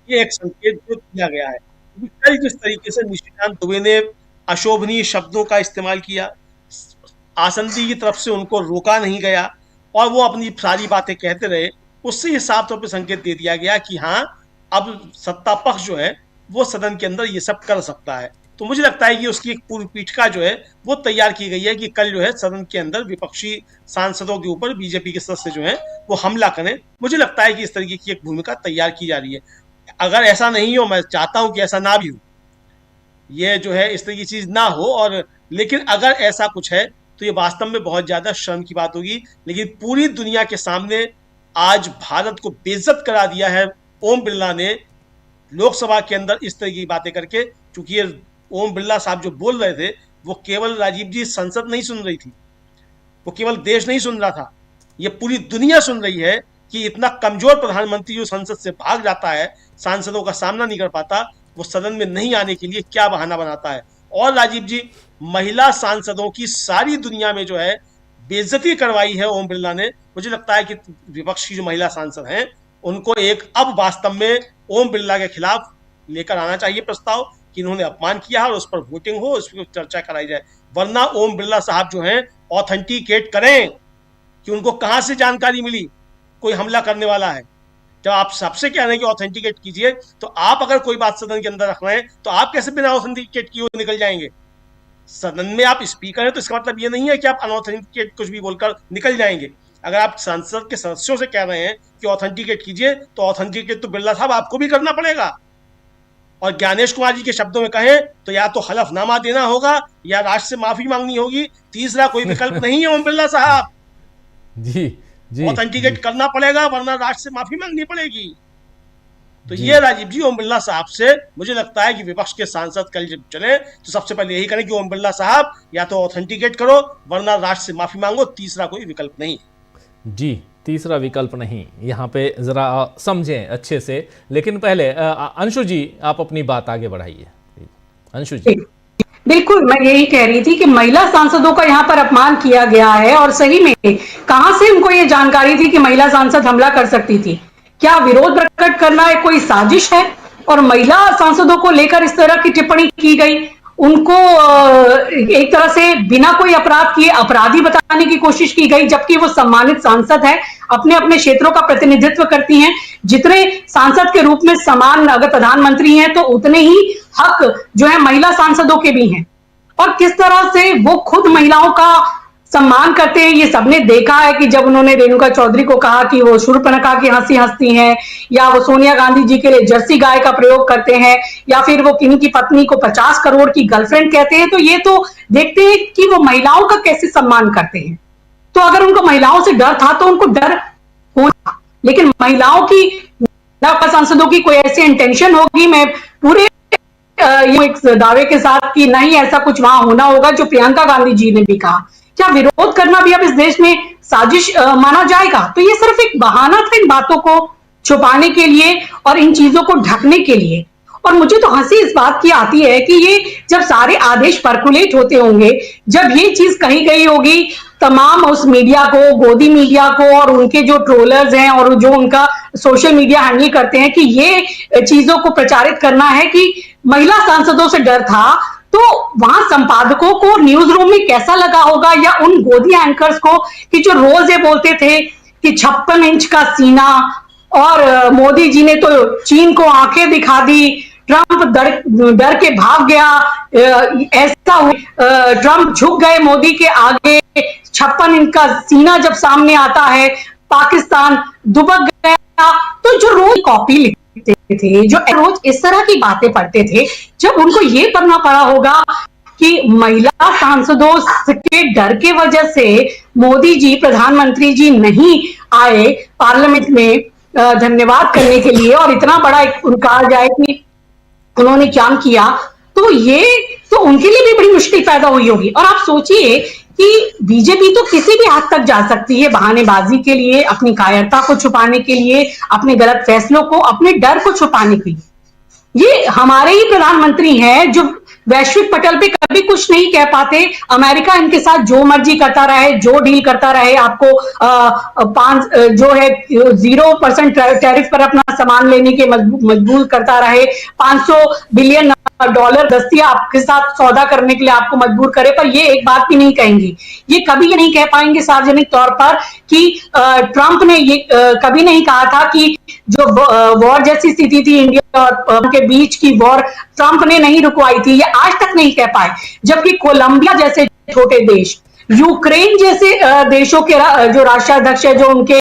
ये एक संकेत जो दिया गया है। कल जिस तरीके से निशिकांत दुबे ने अशोभनीय शब्दों का इस्तेमाल किया, आसंदी की तरफ से उनको रोका नहीं गया और वो अपनी सारी बातें कहते रहे, उससे ये साफ तौर पर संकेत दे दिया गया कि हाँ, अब सत्ता पक्ष जो है वो सदन के अंदर ये सब कर सकता है। तो मुझे लगता है कि उसकी एक पूर्व पीठिका जो है वो तैयार की गई है कि कल जो है सदन के अंदर विपक्षी सांसदों के ऊपर बीजेपी के सदस्य जो हैं वो हमला करें। मुझे लगता है कि इस तरीके की एक भूमिका तैयार की जा रही है। अगर ऐसा नहीं हो, मैं चाहता हूं कि ऐसा ना भी हो, ये जो है इस तरह की चीज ना हो, और लेकिन अगर ऐसा कुछ है तो ये वास्तव में बहुत ज्यादा शर्म की बात होगी। लेकिन पूरी दुनिया के सामने आज भारत को बेइज्जत करा दिया है ओम बिरला ने लोकसभा के अंदर इस तरह की बातें करके। चूंकि ये ओम बिरला साहब जो बोल रहे थे वो केवल राजीव जी संसद नहीं सुन रही थी, वो केवल देश नहीं सुन रहा था, ये पूरी दुनिया सुन रही है कि इतना कमजोर प्रधानमंत्री जो संसद से भाग जाता है, सांसदों का सामना नहीं कर पाता, वो सदन में नहीं आने के लिए क्या बहाना बनाता है। और राजीव जी, महिला सांसदों की सारी दुनिया में जो है बेइज्जती करवाई है ओम बिरला ने। मुझे लगता है कि विपक्ष की जो महिला सांसद हैं उनको एक अब वास्तव में ओम बिरला के खिलाफ लेकर आना चाहिए प्रस्ताव कि इन्होंने अपमान किया है और उस पर वोटिंग हो, उस पर चर्चा कराई जाए। वरना ओम बिरला साहब जो हैं ऑथेंटिकेट करें कि उनको कहां से जानकारी मिली कोई हमला करने वाला है। जब आप सबसे कह रहे हैं कि ऑथेंटिकेट कीजिए, तो आप अगर कोई बात सदन के अंदर रख रहे हैं तो आप कैसे बिना ऑथेंटिकेट किए हुए निकल जाएंगे? सदन में आप स्पीकर हैं तो इसका मतलब ये नहीं है कि आप अनऑथेंटिकेट कुछ भी बोलकर निकल जाएंगे। अगर आप संसद के सदस्यों से कह रहे हैं कि ऑथेंटिकेट कीजिए, तो ऑथेंटिकेट तो बिरला साहब आपको भी करना पड़ेगा। और ज्ञानेश कुमार जी के शब्दों में कहें तो या तो हलफनामा देना होगा या राष्ट्र से माफी मांगनी होगी, तीसरा कोई विकल्प नहीं है ओम बिरला साहब। जी जी, ऑथेंटिकेट करना पड़ेगा, वरना राष्ट्र से माफी मांगनी पड़ेगी। तो ये राजीव जी, ओम बिरला साहब से मुझे लगता है कि विपक्ष के सांसद कल जब चले तो सबसे पहले यही करें कि ओम बिरला साहब या तो ऑथेंटिकेट करो, वरना राष्ट्र से माफी मांगो, तीसरा कोई विकल्प नहीं। जी, तीसरा विकल्प नहीं। यहाँ पे जरा समझें अच्छे से, लेकिन पहले अंशु जी आप अपनी बात आगे बढ़ाइए। अंशु जी। बिल्कुल, मैं यही कह रही थी कि महिला सांसदों का यहाँ पर अपमान किया गया है और सही में कहां से उनको ये जानकारी थी कि महिला सांसद हमला कर सकती थी? क्या विरोध प्रकट करना है कोई साजिश है? और महिला सांसदों को लेकर इस तरह की टिप्पणी की गई, उनको एक तरह से बिना कोई अपराध किए अपराधी बताने की कोशिश की गई, जबकि वो सम्मानित सांसद है, अपने अपने क्षेत्रों का प्रतिनिधित्व करती हैं। जितने सांसद के रूप में समान अगर प्रधानमंत्री हैं तो उतने ही हक जो है महिला सांसदों के भी हैं। और किस तरह से वो खुद महिलाओं का सम्मान करते हैं, ये सबने देखा है कि जब उन्होंने रेणुका चौधरी को कहा कि वो शूर्पणखा की हंसी हंसती हैं, या वो सोनिया गांधी जी के लिए जर्सी गाय का प्रयोग करते हैं, या फिर वो किन्हीं की पत्नी को 50 करोड़ की गर्लफ्रेंड कहते हैं, तो ये तो देखते हैं कि वो महिलाओं का कैसे सम्मान करते हैं। तो अगर उनको महिलाओं से डर था तो उनको डर होना, लेकिन महिलाओं की सांसदों की कोई ऐसी इंटेंशन होगी, मैं पूरे एक दावे के साथ कि नहीं ऐसा कुछ वहां होना होगा जो प्रियंका गांधी जी ने भी कहा। क्या विरोध करना भी अब इस देश में साजिश माना जाएगा? तो ये सिर्फ एक बहाना था इन बातों को छुपाने के लिए और इन चीजों को ढकने के लिए। और मुझे तो हंसी इस बात की आती है कि ये जब सारे आदेश पर्कुलेट होते होंगे, जब ये चीज कही गई होगी तमाम उस मीडिया को, गोदी मीडिया को और उनके जो ट्रोलर्स हैं और जो उनका सोशल मीडिया हैंडल करते हैं कि ये चीजों को प्रचारित करना है कि महिला सांसदों से डर था, तो वहां संपादकों को न्यूज रूम में कैसा लगा होगा, या उन गोदी एंकर्स को कि जो रोज ये बोलते थे कि 56 इंच का सीना, और मोदी जी ने तो चीन को आंखें दिखा दी, ट्रंप डर के भाग गया, ऐसा ट्रंप झुक गए मोदी के आगे, 56 इंच का सीना जब सामने आता है पाकिस्तान दुबक गया। तो जो रोज कॉपी लिखते थे, जो रोज इस तरह की बातें पढ़ते थे, जब उनको ये पढ़ना पड़ा होगा कि महिला सांसदों के डर के वजह से मोदी जी, प्रधानमंत्री जी नहीं आए पार्लियामेंट में धन्यवाद करने के लिए, और इतना बड़ा कहा जाए कि उन्होंने क्या किया, तो ये तो उनके लिए भी बड़ी मुश्किल पैदा हुई होगी। और आप सोचिए कि बीजेपी तो किसी भी हद तक जा सकती है बहानेबाजी के लिए, अपनी कायरता को छुपाने के लिए, अपने गलत फैसलों को, अपने डर को छुपाने के लिए। ये हमारे ही प्रधानमंत्री हैं जो वैश्विक पटल पे कभी कुछ नहीं कह पाते। अमेरिका इनके साथ जो मर्जी करता रहे, जो डील करता रहे, आपको 0% टैरिफ पर अपना सामान लेने के मजबूर करता रहे, $500 बिलियन दस्तिया आपके साथ सौदा करने के लिए आपको मजबूर करे, पर ये एक बात भी नहीं कहेंगे। ये कभी ये नहीं कह पाएंगे सार्वजनिक तौर पर कि ट्रंप ने ये कभी नहीं कहा था कि जो वॉर जैसी स्थिति थी इंडिया और के बीच की वॉर ट्रंप ने नहीं रुकवाई थी, ये आज तक नहीं कह पाए। जबकि कोलंबिया जैसे छोटे देश, यूक्रेन जैसे देशों के जो राष्ट्राध्यक्ष है, जो उनके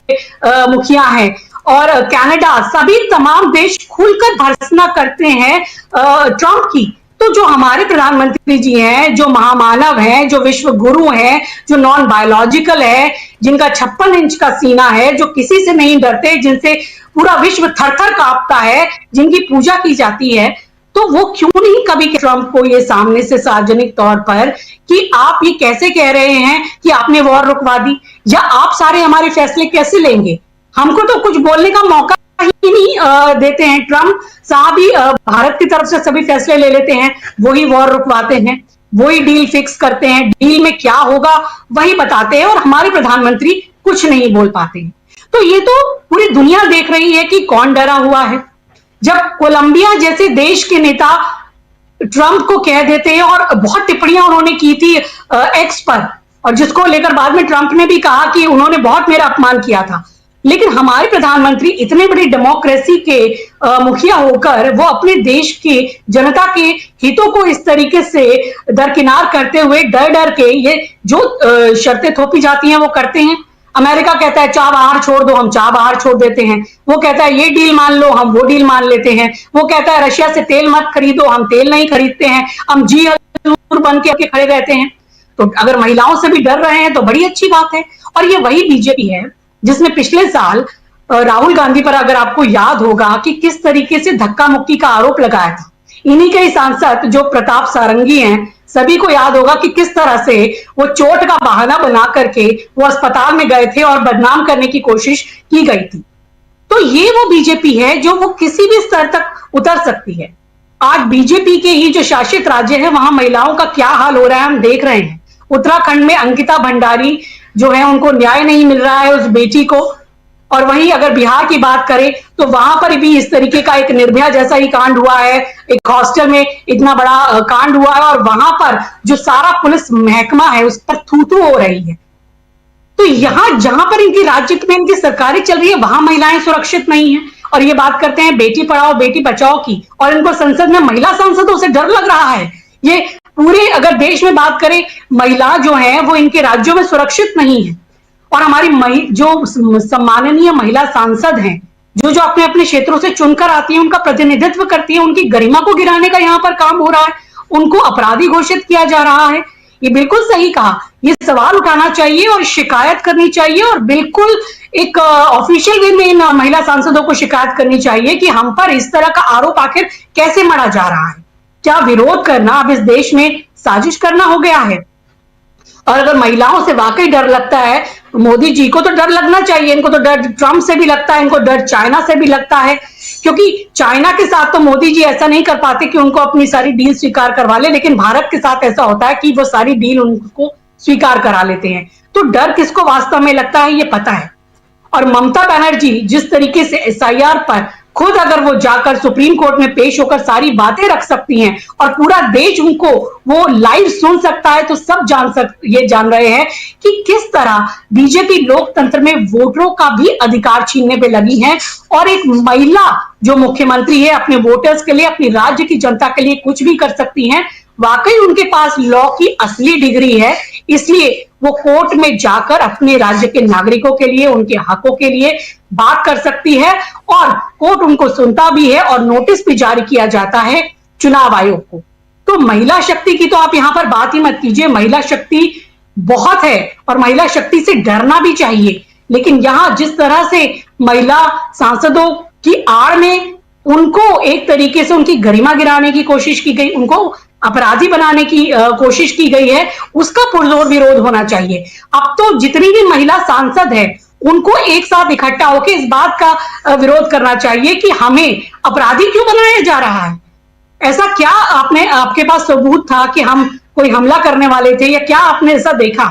मुखिया हैं, और कनाडा, सभी तमाम देश खुलकर भर्त्सना करते हैं ट्रंप की। तो जो हमारे प्रधानमंत्री जी हैं, जो महामानव हैं, जो विश्व गुरु हैं, जो नॉन बायोलॉजिकल है, जिनका 56 इंच का सीना है, जो किसी से नहीं डरते, जिनसे पूरा विश्व थर-थर कांपता है, जिनकी पूजा की जाती है, तो वो क्यों नहीं कभी ट्रंप को ये सामने से सार्वजनिक तौर पर कि आप ये कैसे कह रहे हैं कि आपने वॉर रुकवा दी, या आप सारे हमारे फैसले कैसे लेंगे? हमको तो कुछ बोलने का मौका ही नहीं देते हैं। ट्रंप साहब ही भारत की तरफ से सभी फैसले ले लेते हैं, वही वॉर रुकवाते हैं, वही डील फिक्स करते हैं, डील में क्या होगा वही बताते हैं, और हमारे प्रधानमंत्री कुछ नहीं बोल पाते हैं। तो ये तो पूरी दुनिया देख रही है कि कौन डरा हुआ है। जब कोलंबिया जैसे देश के नेता ट्रंप को कह देते हैं, और बहुत टिप्पणियां उन्होंने की थी एक्स पर, और जिसको लेकर बाद में ट्रंप ने भी कहा कि उन्होंने बहुत मेरा अपमान किया था, लेकिन हमारे प्रधानमंत्री इतने बड़ी डेमोक्रेसी के मुखिया होकर वो अपने देश की जनता के हितों को इस तरीके से दरकिनार करते हुए डर के ये जो शर्तें थोपी जाती हैं वो करते हैं। अमेरिका कहता है चाह बाहर छोड़ दो, हम चाह बाहर छोड़ देते हैं। वो कहता है ये डील मान लो, हम वो डील मान लेते हैं। वो कहता है रशिया से तेल मत खरीदो, हम तेल नहीं खरीदते हैं। हम जी हजूर बन के खड़े रहते हैं। तो अगर महिलाओं से भी डर रहे हैं तो बड़ी अच्छी बात है। और ये वही बीजेपी है जिसने पिछले साल राहुल गांधी पर, अगर आपको याद होगा, कि किस तरीके से धक्का मुक्की का आरोप लगाया था। इन्हीं के सांसद जो प्रताप सारंगी हैं, सभी को याद होगा कि किस तरह से वो चोट का बहाना बना करके वो अस्पताल में गए थे और बदनाम करने की कोशिश की गई थी। तो ये वो बीजेपी है जो वो किसी भी स्तर तक उतर सकती है। आज बीजेपी के ही जो शासित राज्य है वहां महिलाओं का क्या हाल हो रहा है हम देख रहे हैं। उत्तराखंड में अंकिता भंडारी जो है उनको न्याय नहीं मिल रहा है उस बेटी को, और वहीं अगर बिहार की बात करें तो वहां पर भी इस तरीके का एक निर्भया जैसा ही कांड हुआ है। एक हॉस्टल में इतना बड़ा कांड हुआ है और वहां पर जो सारा पुलिस महकमा है उस पर थू-थू हो रही है। तो यहां जहां पर इनकी राज्य में इनकी सरकारें चल रही है वहां महिलाएं सुरक्षित नहीं है। और ये बात करते हैं बेटी पढ़ाओ बेटी बचाओ की, और इनको संसद में महिला सांसदों से डर लग रहा है। ये पूरे अगर देश में बात करें, महिला जो है वो इनके राज्यों में सुरक्षित नहीं है। और हमारी जो सम्माननीय महिला सांसद हैं, जो अपने अपने क्षेत्रों से चुनकर आती है, उनका प्रतिनिधित्व करती है, उनकी गरिमा को गिराने का यहाँ पर काम हो रहा है, उनको अपराधी घोषित किया जा रहा है। ये बिल्कुल सही कहा, ये सवाल उठाना चाहिए और शिकायत करनी चाहिए, और बिल्कुल एक ऑफिशियल वे में इन महिला सांसदों को शिकायत करनी चाहिए कि हम पर इस तरह का आरोप आखिर कैसे मढ़ा जा रहा है। क्या विरोध करना अब इस देश में साजिश करना हो गया है? और अगर महिलाओं से वाकई डर लगता है, मोदी जी को तो डर लगना चाहिए, इनको तो डर ट्रंप से भी लगता है, इनको डर चाइना से भी लगता है, क्योंकि चाइना के साथ तो मोदी जी ऐसा नहीं कर पाते कि उनको अपनी सारी डील स्वीकार करवा ले, लेकिन भारत के साथ ऐसा होता है कि वो सारी डील उनको स्वीकार करा लेते हैं। तो डर किसको वास्तव में लगता है ये पता है। और ममता बनर्जी जिस तरीके से एसआईआर पर खुद अगर वो जाकर सुप्रीम कोर्ट में पेश होकर सारी बातें रख सकती हैं और पूरा देश उनको वो लाइव सुन सकता है, तो सब ये जान रहे हैं कि किस तरह बीजेपी लोकतंत्र में वोटरों का भी अधिकार छीनने पे लगी है। और एक महिला जो मुख्यमंत्री है अपने वोटर्स के लिए, अपनी राज्य की जनता के लिए कुछ भी कर सकती हैं। वाकई उनके पास लॉ की असली डिग्री है, इसलिए वो कोर्ट में जाकर अपने राज्य के नागरिकों के लिए, उनके हकों के लिए बात कर सकती है और कोर्ट उनको सुनता भी है और नोटिस भी जारी किया जाता है चुनाव आयोग को। तो महिला शक्ति की तो आप यहां पर बात ही मत कीजिए, महिला शक्ति बहुत है और महिला शक्ति से डरना भी चाहिए। लेकिन यहां जिस तरह से महिला सांसदों की आड़ में उनको एक तरीके से उनकी गरिमा गिराने की कोशिश की गई, उनको अपराधी बनाने की कोशिश की गई है, उसका पुरजोर विरोध होना चाहिए। अब तो जितनी भी महिला सांसद है उनको एक साथ इकट्ठा होकर इस बात का विरोध करना चाहिए कि हमें अपराधी क्यों बनाया जा रहा है। ऐसा क्या आपके पास सबूत था कि हम कोई हमला करने वाले थे, या क्या आपने ऐसा देखा?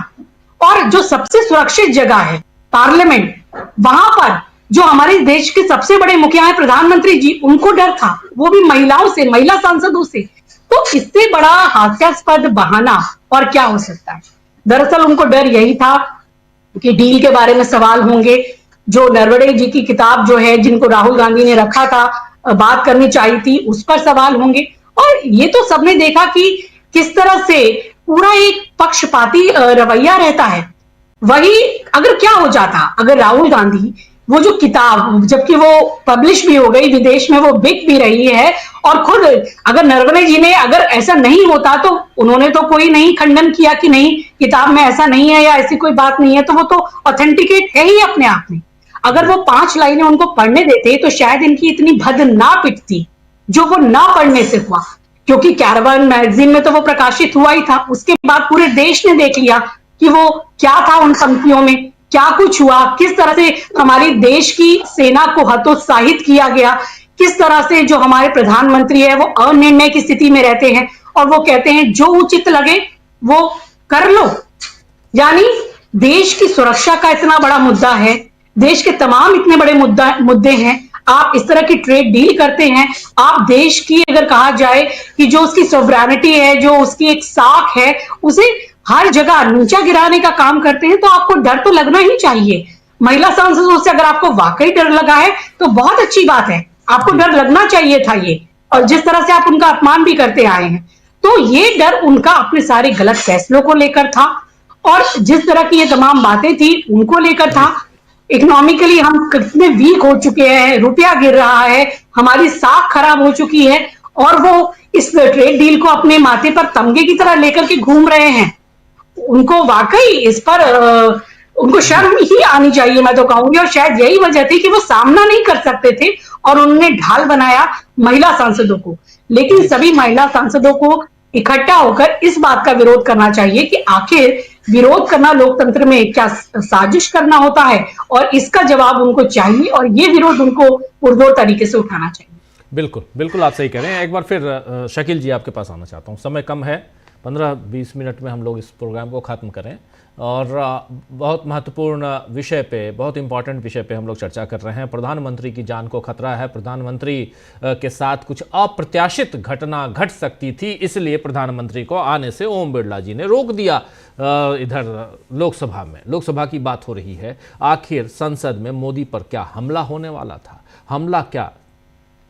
और जो सबसे सुरक्षित जगह है पार्लियामेंट, वहां पर जो हमारे देश के सबसे बड़े मुखिया है प्रधानमंत्री जी, उनको डर था, वो भी महिलाओं से, महिला सांसदों से। तो इससे बड़ा हास्यास्पद बहाना और क्या हो सकता है? दरअसल उनको डर यही था कि डील के बारे में सवाल होंगे, जो नरवणे जी की किताब जो है जिनको राहुल गांधी ने रखा था, बात करनी चाहिए थी, उस पर सवाल होंगे। और ये तो सबने देखा कि किस तरह से पूरा एक पक्षपाती रवैया रहता है। वही अगर क्या हो जाता, अगर राहुल गांधी वो जो किताब, जबकि वो पब्लिश भी हो गई, विदेश में वो बिक भी रही है, और खुद अगर नरवणे जी ने अगर ऐसा नहीं होता तो उन्होंने तो कोई नहीं खंडन किया कि नहीं किताब में ऐसा नहीं है या ऐसी कोई बात नहीं है, तो वो तो ऑथेंटिकेट है ही अपने आप में। अगर वो 5 लाइनें उनको पढ़ने देते तो शायद इनकी इतनी भद ना पिटती जो वो ना पढ़ने से हुआ, क्योंकि कैरावान मैगजीन में तो वो प्रकाशित हुआ ही था। उसके बाद पूरे देश ने देख लिया कि वो क्या था, उन पंक्तियों में क्या कुछ हुआ, किस तरह से हमारी देश की सेना को हतोत्साहित किया गया, किस तरह से जो हमारे प्रधानमंत्री है वो अनिर्णय की स्थिति में रहते हैं और वो कहते हैं जो उचित लगे वो कर लो। यानी देश की सुरक्षा का इतना बड़ा मुद्दा है, देश के तमाम इतने बड़े मुद्दे हैं, आप इस तरह की ट्रेड डील करते हैं। आप देश की अगर कहा जाए कि जो उसकी सोवरेनिटी है, जो उसकी एक साख है, उसे हर जगह नीचा गिराने का काम करते हैं, तो आपको डर तो लगना ही चाहिए। महिला सांसदों से अगर आपको वाकई डर लगा है तो बहुत अच्छी बात है, आपको डर लगना चाहिए था ये। और जिस तरह से आप उनका अपमान भी करते आए हैं, तो ये डर उनका अपने सारे गलत फैसलों को लेकर था और जिस तरह की ये तमाम बातें थी उनको लेकर था। इकोनॉमिकली हम कितने वीक हो चुके हैं, रुपया गिर रहा है, हमारी साख खराब हो चुकी है, और वो इस ट्रेड डील को अपने माथे पर तमगे की तरह लेकर के घूम रहे हैं। उनको वाकई इस पर उनको शर्म ही आनी चाहिए, मैं तो कहूंगी। और शायद यही वजह थी कि वो सामना नहीं कर सकते थे और उन्होंने ढाल बनाया महिला सांसदों को। लेकिन सभी महिला सांसदों को इकट्ठा होकर इस बात का विरोध करना चाहिए कि आखिर विरोध करना लोकतंत्र में क्या साजिश करना होता है, और इसका जवाब उनको चाहिए और ये विरोध उनको पुरजोर तरीके से उठाना चाहिए। बिल्कुल बिल्कुल, आप सही कह रहे हैं। एक बार फिर शकील जी आपके पास आना चाहता हूँ, समय कम है, 15-20 मिनट में हम लोग इस प्रोग्राम को ख़त्म करें और बहुत महत्वपूर्ण विषय पे, बहुत इंपॉर्टेंट विषय पे हम लोग चर्चा कर रहे हैं। प्रधानमंत्री की जान को खतरा है, प्रधानमंत्री के साथ कुछ अप्रत्याशित घटना घट सकती थी, इसलिए प्रधानमंत्री को आने से ओम बिरला जी ने रोक दिया। इधर लोकसभा में, लोकसभा की बात हो रही है, आखिर संसद में मोदी पर क्या हमला होने वाला था? हमला क्या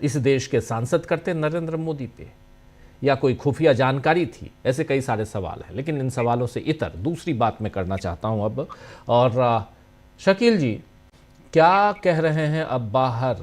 इस देश के सांसद करते नरेंद्र मोदी पे, या कोई खुफिया जानकारी थी? ऐसे कई सारे सवाल हैं, लेकिन इन सवालों से इतर दूसरी बात मैं करना चाहता हूं अब। और शकील जी क्या कह रहे हैं अब बाहर?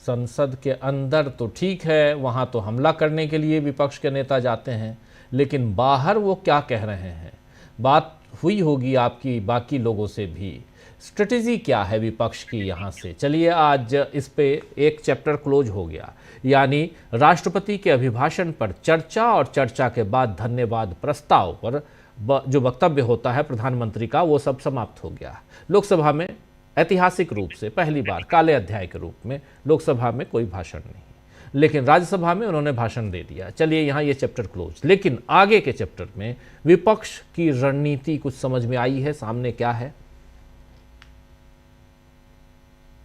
संसद के अंदर तो ठीक है, वहां तो हमला करने के लिए विपक्ष के नेता जाते हैं, लेकिन बाहर वो क्या कह रहे हैं? बात हुई होगी आपकी बाकी लोगों से भी, स्ट्रेटेजी क्या है विपक्ष की यहाँ से? चलिए आज इस पे एक चैप्टर क्लोज हो गया, यानी राष्ट्रपति के अभिभाषण पर चर्चा और चर्चा के बाद धन्यवाद प्रस्ताव पर जो वक्तव्य होता है प्रधानमंत्री का, वो सब समाप्त हो गया। लोकसभा में ऐतिहासिक रूप से पहली बार काले अध्याय के रूप में लोकसभा में कोई भाषण नहीं, लेकिन राज्यसभा में उन्होंने भाषण दे दिया। चलिए यहाँ ये चैप्टर क्लोज, लेकिन आगे के चैप्टर में विपक्ष की रणनीति कुछ समझ में आई है, सामने क्या है?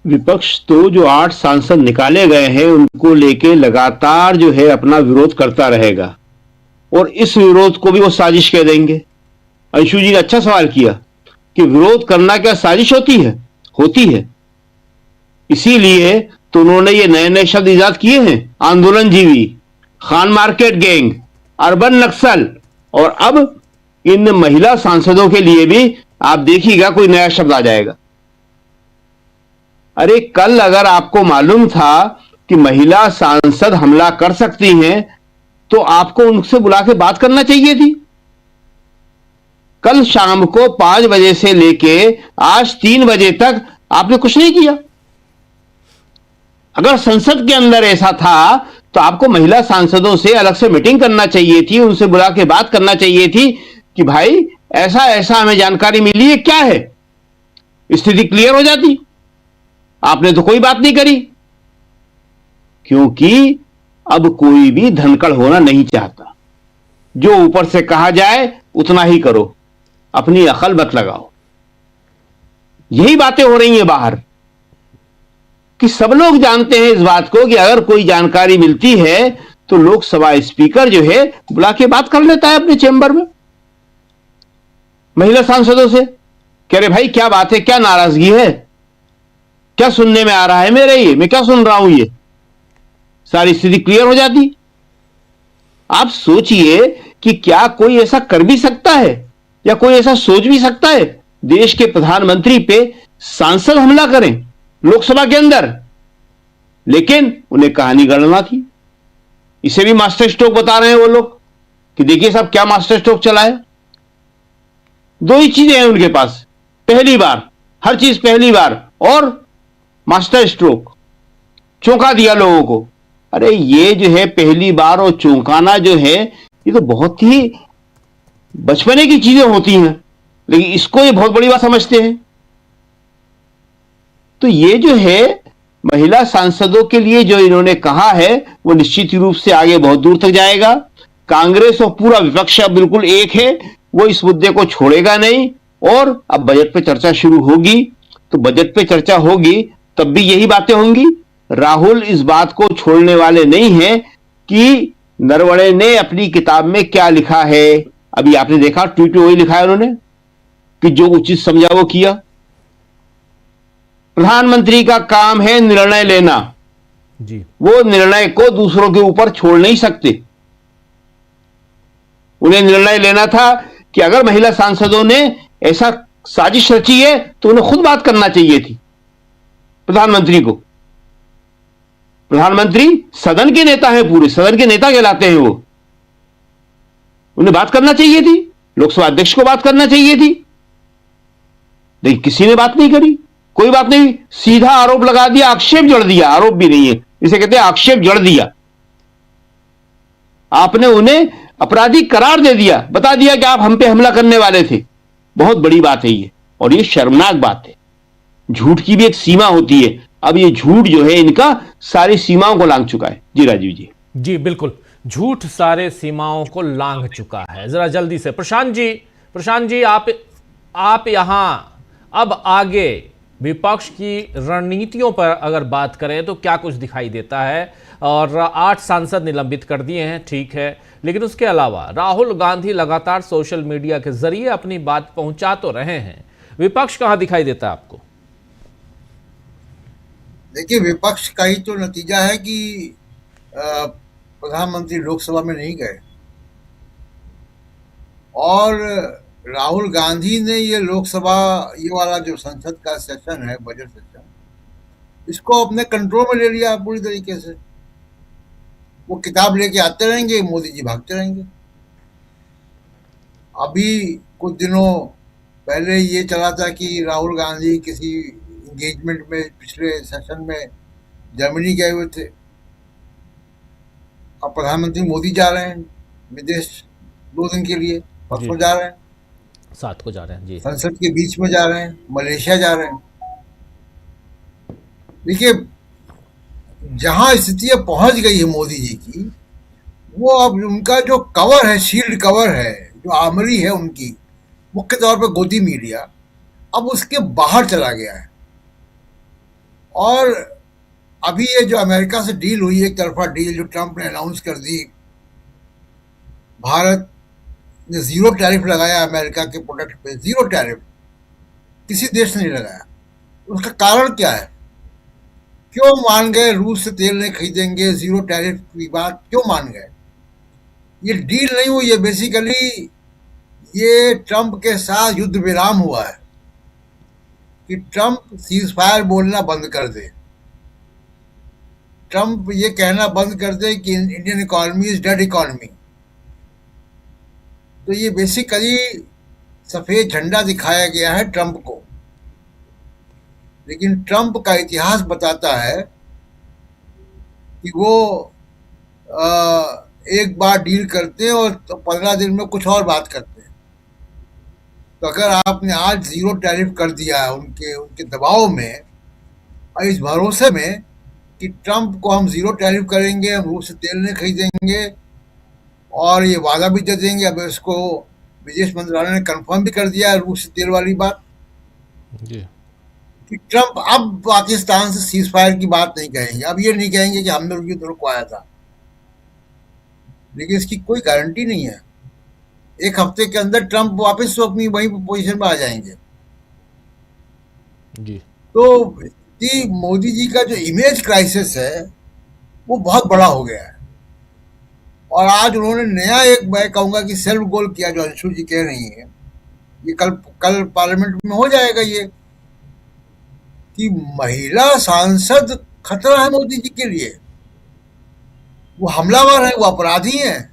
विपक्ष तो जो 8 सांसद निकाले गए हैं उनको लेके लगातार जो है अपना विरोध करता रहेगा, और इस विरोध को भी वो साजिश कह देंगे। अंशु जी ने अच्छा सवाल किया कि विरोध करना क्या साजिश होती है? होती है। इसीलिए तो उन्होंने ये नए नए शब्द इजाद किए हैं, आंदोलनजीवी, खान मार्केट गैंग, अर्बन नक्सल, और अब इन महिला सांसदों के लिए भी आप देखिएगा कोई नया शब्द आ जाएगा। अरे कल अगर आपको मालूम था कि महिला सांसद हमला कर सकती हैं तो आपको उनसे बुला के बात करना चाहिए थी। कल शाम को 5 बजे से लेके आज 3 बजे तक आपने कुछ नहीं किया। अगर संसद के अंदर ऐसा था तो आपको महिला सांसदों से अलग से मीटिंग करना चाहिए थी, उनसे बुला के बात करना चाहिए थी कि भाई ऐसा ऐसा हमें जानकारी मिली है, क्या है, स्थिति क्लियर हो जाती। आपने तो कोई बात नहीं करी, क्योंकि अब कोई भी धनकड़ होना नहीं चाहता। जो ऊपर से कहा जाए उतना ही करो, अपनी अकल मत लगाओ। यही बातें हो रही हैं बाहर कि सब लोग जानते हैं इस बात को कि अगर कोई जानकारी मिलती है तो लोकसभा स्पीकर जो है बुला के बात कर लेता है अपने चेंबर में महिला सांसदों से। कह रहे भाई क्या बात है, क्या नाराजगी है, क्या सुनने में आ रहा है मेरे, ये मैं क्या सुन रहा हूं, ये सारी स्थिति क्लियर हो जाती। आप सोचिए कि क्या कोई ऐसा कर भी सकता है या कोई ऐसा सोच भी सकता है देश के प्रधानमंत्री पे सांसद हमला करें लोकसभा के अंदर। लेकिन उन्हें कहानी गढ़ना थी। इसे भी मास्टर स्ट्रोक बता रहे हैं वो लोग कि देखिए साहब क्या मास्टर स्ट्रोक चला है। 2 ही चीजें हैं उनके पास, पहली बार, हर चीज पहली बार, और मास्टर स्ट्रोक, चौंका दिया लोगों को। अरे ये जो है पहली बार और चौंकाना जो है ये तो बहुत ही बचपने की चीजें होती हैं, लेकिन इसको ये बहुत बड़ी बात समझते हैं। तो ये जो है महिला सांसदों के लिए जो इन्होंने कहा है वो निश्चित रूप से आगे बहुत दूर तक जाएगा। कांग्रेस और पूरा विपक्ष अब बिल्कुल एक है, वो इस मुद्दे को छोड़ेगा नहीं। और अब बजट पे चर्चा शुरू होगी तो बजट पे चर्चा होगी तब भी यही बातें होंगी। राहुल इस बात को छोड़ने वाले नहीं हैं कि नरवणे ने अपनी किताब में क्या लिखा है। अभी आपने देखा ट्वीट में वही लिखा है उन्होंने कि जो उचित समझा वो किया। प्रधानमंत्री का काम है निर्णय लेना जी, वो निर्णय को दूसरों के ऊपर छोड़ नहीं सकते। उन्हें निर्णय लेना था कि अगर महिला सांसदों ने ऐसा साजिश रची है तो उन्हें खुद बात करना चाहिए थी प्रधानमंत्री को। प्रधानमंत्री सदन के नेता हैं, पूरे सदन के नेता कहलाते हैं वो। उन्हें बात करना चाहिए थी, लोकसभा अध्यक्ष को बात करना चाहिए थी, लेकिन किसी ने बात नहीं करी। कोई बात नहीं, सीधा आरोप लगा दिया, आक्षेप जड़ दिया। आरोप भी नहीं है, इसे कहते हैं आक्षेप जड़ दिया। आपने उन्हें अपराधी करार दे दिया, बता दिया कि आप हम पे हमला करने वाले थे। बहुत बड़ी बात है ये, और ये शर्मनाक बात है। झूठ की भी एक सीमा होती है। अब ये झूठ जो है इनका सारी सीमाओं को लांघ चुका है। जी राजीव जी। जी बिल्कुल, झूठ सारे सीमाओं को लांघ चुका है। जरा जल्दी से प्रशांत जी आप यहां अब आगे विपक्ष की रणनीतियों पर अगर बात करें तो क्या कुछ दिखाई देता है? और 8 सांसद निलंबित कर दिए हैं, ठीक है, लेकिन उसके अलावा राहुल गांधी लगातार सोशल मीडिया के जरिए अपनी बात पहुंचा तो रहे हैं। विपक्ष कहां दिखाई देता है आपको? देखिए, विपक्ष का ही तो नतीजा है कि प्रधानमंत्री लोकसभा में नहीं गए, और राहुल गांधी ने ये लोकसभा, ये वाला जो संसद का सेशन है, बजट सेशन, इसको अपने कंट्रोल में ले लिया पूरी तरीके से। वो किताब लेके आते रहेंगे, मोदी जी भागते रहेंगे। अभी कुछ दिनों पहले ये चला था कि राहुल गांधी किसी एंगेजमेंट में पिछले सेशन में जर्मनी गए हुए थे। अब प्रधानमंत्री मोदी जा रहे हैं विदेश 2 दिन के लिए, परसों जा रहे हैं, 7 को जा रहे हैं जी, संसद के बीच में जा रहे हैं, मलेशिया जा रहे हैं। देखिए, जहां स्थिति अब पहुंच गई है मोदी जी की, वो अब उनका जो कवर है, शील्ड कवर है, जो आर्मरी है उनकी, मुख्य तौर पर गोदी मीडिया, अब उसके बाहर चला गया है। और अभी ये जो अमेरिका से डील हुई, एक तरफा डील जो ट्रंप ने अनाउंस कर दी, भारत ने जीरो टैरिफ लगाया अमेरिका के प्रोडक्ट पे, जीरो टैरिफ, किसी देश ने नहीं लगाया। उसका कारण क्या है? क्यों मान गए रूस से तेल नहीं खरीदेंगे, जीरो टैरिफ की बात क्यों मान गए? ये डील नहीं हुई है, बेसिकली ये ट्रंप के साथ युद्ध विराम हुआ है कि ट्रंप सीज फायर बोलना बंद कर दे, ट्रंप ये कहना बंद कर दे कि Indian economy is dead economy. तो ये बेसिकली सफेद झंडा दिखाया गया है ट्रंप को। लेकिन ट्रंप का इतिहास बताता है कि वो एक बार डील करते हैं और तो 15 दिन में कुछ और बात करते हैं। तो अगर आपने आज जीरो टैरिफ कर दिया है उनके दबाव में और इस भरोसे में कि ट्रंप को हम जीरो टैरिफ करेंगे, हम रूस से तेल नहीं खरीदेंगे, और ये वादा भी दे देंगे, अब इसको विदेश मंत्रालय ने कंफर्म भी कर दिया है रूस से तेल वाली बात जी, कि ट्रंप अब पाकिस्तान से सीज फायर की बात नहीं कहेंगे। अब ये नहीं कहेंगे कि हमने उनकी तरफ को आया था, लेकिन इसकी कोई गारंटी नहीं है। एक हफ्ते के अंदर ट्रंप वापस तो अपनी वही पोजीशन पर आ जाएंगे। जी। तो मोदी जी का जो इमेज क्राइसिस है वो बहुत बड़ा हो गया है। और आज उन्होंने नया एक, मैं कहूंगा कि सेल्फ गोल किया, जो अंशु जी कह रही है, ये कल पार्लियामेंट में हो जाएगा ये, कि महिला सांसद खतरा है मोदी जी के लिए। वो हमलावर है, वो अपराधी हैं,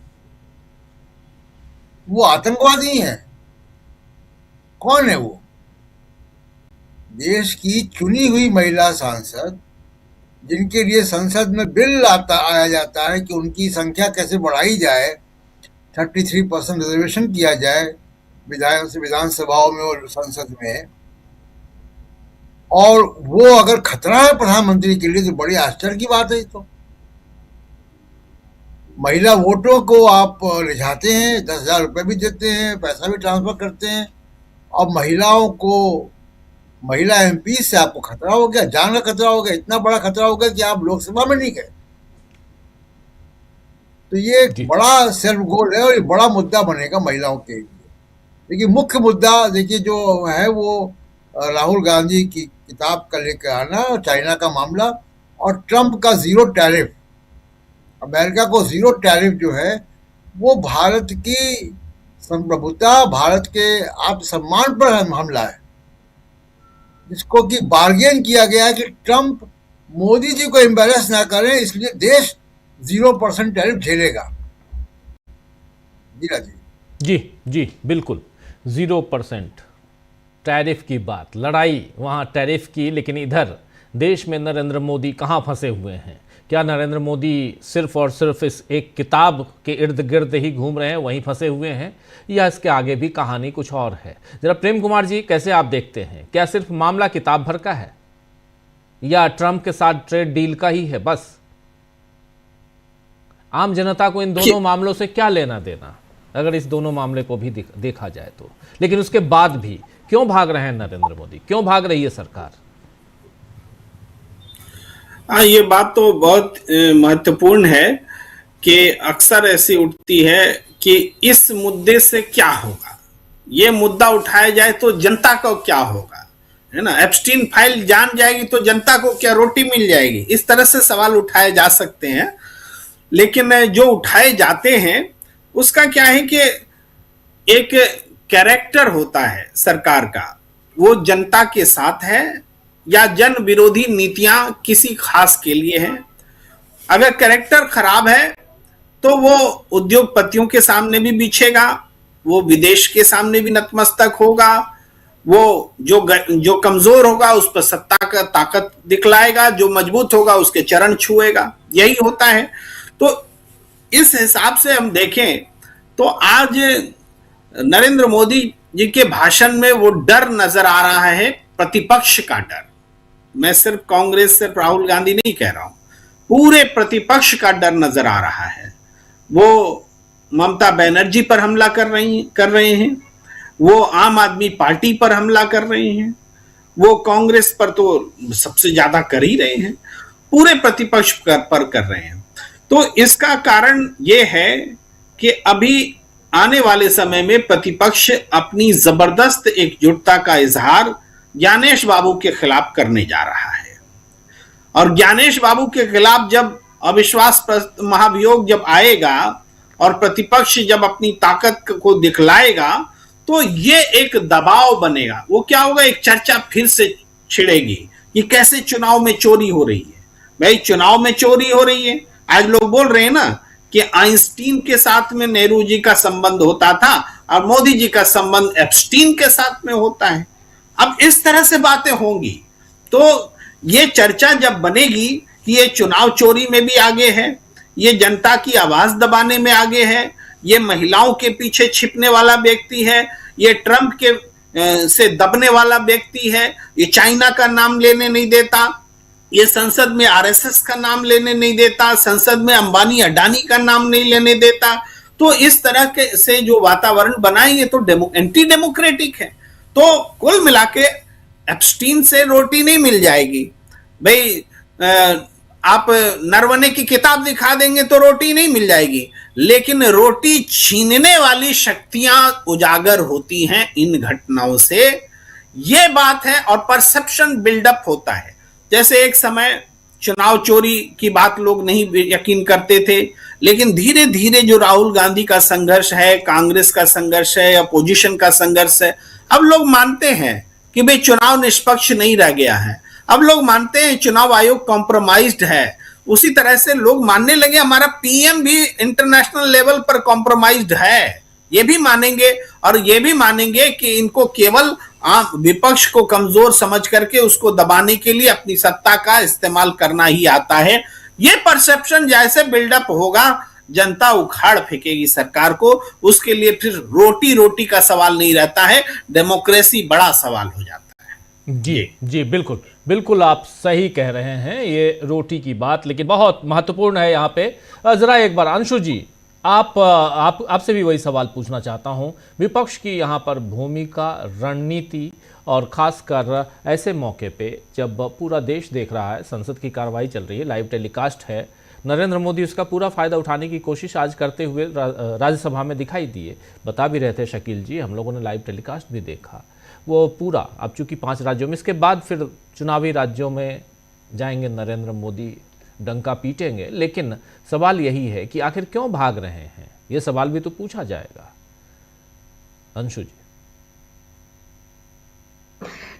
वो आतंकवादी हैं। कौन है वो? देश की चुनी हुई महिला सांसद, जिनके लिए संसद में बिल आया जाता है कि उनकी संख्या कैसे बढ़ाई जाए, 33% रिजर्वेशन किया जाए विधानसभाओं में और संसद में, और वो अगर खतरा है प्रधानमंत्री के लिए तो बड़ी आश्चर्य की बात है। तो महिला वोटों को आप रिझाते हैं, 10,000 रुपये भी देते हैं, पैसा भी ट्रांसफर करते हैं, और महिलाओं को, महिला एमपी से आपको खतरा हो गया, जान का खतरा हो गया, इतना बड़ा खतरा हो गया कि आप लोकसभा में नहीं गए। तो ये एक बड़ा सेल्फ गोल है और ये बड़ा मुद्दा बनेगा महिलाओं के लिए। देखिए, मुख्य मुद्दा देखिए जो है वो राहुल गांधी की किताब का लेकर आना, चाइना का मामला, और ट्रंप का जीरो टैरिफ, अमेरिका को जीरो टैरिफ जो है वो भारत की संप्रभुता, भारत के आत्मसम्मान पर हमला है, जिसको कि बार्गेन किया गया है कि ट्रंप मोदी जी को एम्बेरस ना करें, इसलिए देश 0% टैरिफ झेलेगा। जी जी बिल्कुल, 0% टैरिफ की बात, लड़ाई वहाँ टैरिफ की, लेकिन इधर देश में नरेंद्र मोदी कहाँ फंसे हुए हैं? क्या नरेंद्र मोदी सिर्फ और सिर्फ इस एक किताब के इर्द गिर्द ही घूम रहे हैं, वहीं फंसे हुए हैं, या इसके आगे भी कहानी कुछ और है? जरा प्रेम कुमार जी, कैसे आप देखते हैं? क्या सिर्फ मामला किताब भर का है, या ट्रंप के साथ ट्रेड डील का ही है बस? आम जनता को इन दोनों मामलों से क्या लेना देना, अगर इस दोनों मामले को भी देखा जाए तो? लेकिन उसके बाद भी क्यों भाग रहे हैं नरेंद्र मोदी, क्यों भाग रही है सरकार? हाँ, ये बात तो बहुत महत्वपूर्ण है कि अक्सर ऐसी उठती है कि इस मुद्दे से क्या होगा, ये मुद्दा उठाया जाए तो जनता को क्या होगा, है ना? एप्स्टीन फाइल जान जाएगी तो जनता को क्या रोटी मिल जाएगी? इस तरह से सवाल उठाए जा सकते हैं। लेकिन जो उठाए जाते हैं उसका क्या है कि एक कैरेक्टर होता है सरकार का, वो जनता के साथ है या जन विरोधी नीतियां किसी खास के लिए हैं। अगर कैरेक्टर खराब है तो वो उद्योगपतियों के सामने भी बिछेगा, वो विदेश के सामने भी नतमस्तक होगा, वो जो कमजोर होगा उस पर सत्ता का ताकत दिखलाएगा, जो मजबूत होगा उसके चरण छुएगा, यही होता है। तो इस हिसाब से हम देखें तो आज नरेंद्र मोदी जी के भाषण में वो डर नजर आ रहा है, प्रतिपक्ष का डर, मैं सिर्फ कांग्रेस, सिर्फ राहुल गांधी नहीं कह रहा हूं, पूरे प्रतिपक्ष का डर नजर आ रहा है। वो ममता बनर्जी पर हमला कर रहे हैं, वो आम आदमी पार्टी पर हमला कर रहे हैं, वो कांग्रेस पर तो सबसे ज्यादा कर ही रहे हैं, पूरे प्रतिपक्ष पर कर रहे हैं। तो इसका कारण ये है कि अभी आने वाले समय में प्रतिपक्ष अपनी जबरदस्त एकजुटता का इजहार ज्ञानेश बाबू के खिलाफ करने जा रहा है। और ज्ञानेश बाबू के खिलाफ जब अविश्वास महाभियोग जब आएगा और प्रतिपक्ष जब अपनी ताकत को दिखलाएगा, तो ये एक दबाव बनेगा। वो क्या होगा, एक चर्चा फिर से छिड़ेगी कि कैसे चुनाव में चोरी हो रही है। भाई चुनाव में चोरी हो रही है, आज लोग बोल रहे हैं ना कि आइंस्टीन के साथ में नेहरू जी का संबंध होता था और मोदी जी का संबंध एप्स्टीन के साथ में होता है। अब इस तरह से बातें होंगी तो ये चर्चा जब बनेगी कि ये चुनाव चोरी में भी आगे है, ये जनता की आवाज दबाने में आगे है, ये महिलाओं के पीछे छिपने वाला व्यक्ति है, ये ट्रंप के से दबने वाला व्यक्ति है, ये चाइना का नाम लेने नहीं देता, ये संसद में आरएसएस का नाम लेने नहीं देता, संसद में अंबानी अडानी का नाम नहीं लेने देता। तो इस तरह के से जो वातावरण बनाएंगे तो एंटी डेमोक्रेटिक है। तो कुल मिला के एप्स्टीन से रोटी नहीं मिल जाएगी। भाई आप नरवणे की किताब दिखा देंगे तो रोटी नहीं मिल जाएगी, लेकिन रोटी छीनने वाली शक्तियां उजागर होती हैं इन घटनाओं से, ये बात है। और परसेप्शन बिल्डअप होता है। जैसे एक समय चुनाव चोरी की बात लोग नहीं यकीन करते थे, लेकिन धीरे धीरे जो राहुल गांधी का संघर्ष है, कांग्रेस का संघर्ष है, अपोजिशन का संघर्ष है, अब लोग मानते हैं कि भाई चुनाव निष्पक्ष नहीं रह गया है। अब लोग मानते हैं चुनाव आयोग कॉम्प्रोमाइज्ड है। उसी तरह से लोग मानने लगे हमारा पीएम भी इंटरनेशनल लेवल पर कॉम्प्रोमाइज्ड है। ये भी मानेंगे और ये भी मानेंगे कि इनको केवल विपक्ष को कमजोर समझ करके उसको दबाने के लिए अपनी सत्ता का इस्तेमाल करना ही आता है। ये परसेप्शन जैसे बिल्डअप होगा, जनता उखाड़ फेंकेगी सरकार को। उसके लिए फिर रोटी रोटी का सवाल नहीं रहता है, डेमोक्रेसी बड़ा सवाल हो जाता है। जी बिल्कुल बिल्कुल आप सही कह रहे हैं, ये रोटी की बात लेकिन बहुत महत्वपूर्ण है यहाँ पे। जरा एक बार अंशु जी आपसे भी वही सवाल पूछना चाहता हूँ। विपक्ष की यहाँ पर भूमिका, रणनीति और खासकर ऐसे मौके पे जब पूरा देश देख रहा है, संसद की कार्रवाई चल रही है, लाइव टेलीकास्ट है, नरेंद्र मोदी उसका पूरा फ़ायदा उठाने की कोशिश आज करते हुए राज्यसभा में दिखाई दिए। बता भी रहे थे शकील जी, हम लोगों ने लाइव टेलीकास्ट भी देखा। वो पूरा अब चूँकि 5 राज्यों में, इसके बाद फिर चुनावी राज्यों में जाएंगे नरेंद्र मोदी, डंका पीटेंगे। लेकिन सवाल यही है कि आखिर क्यों भाग रहे हैं, ये सवाल भी तो पूछा जाएगा। अंशु जी,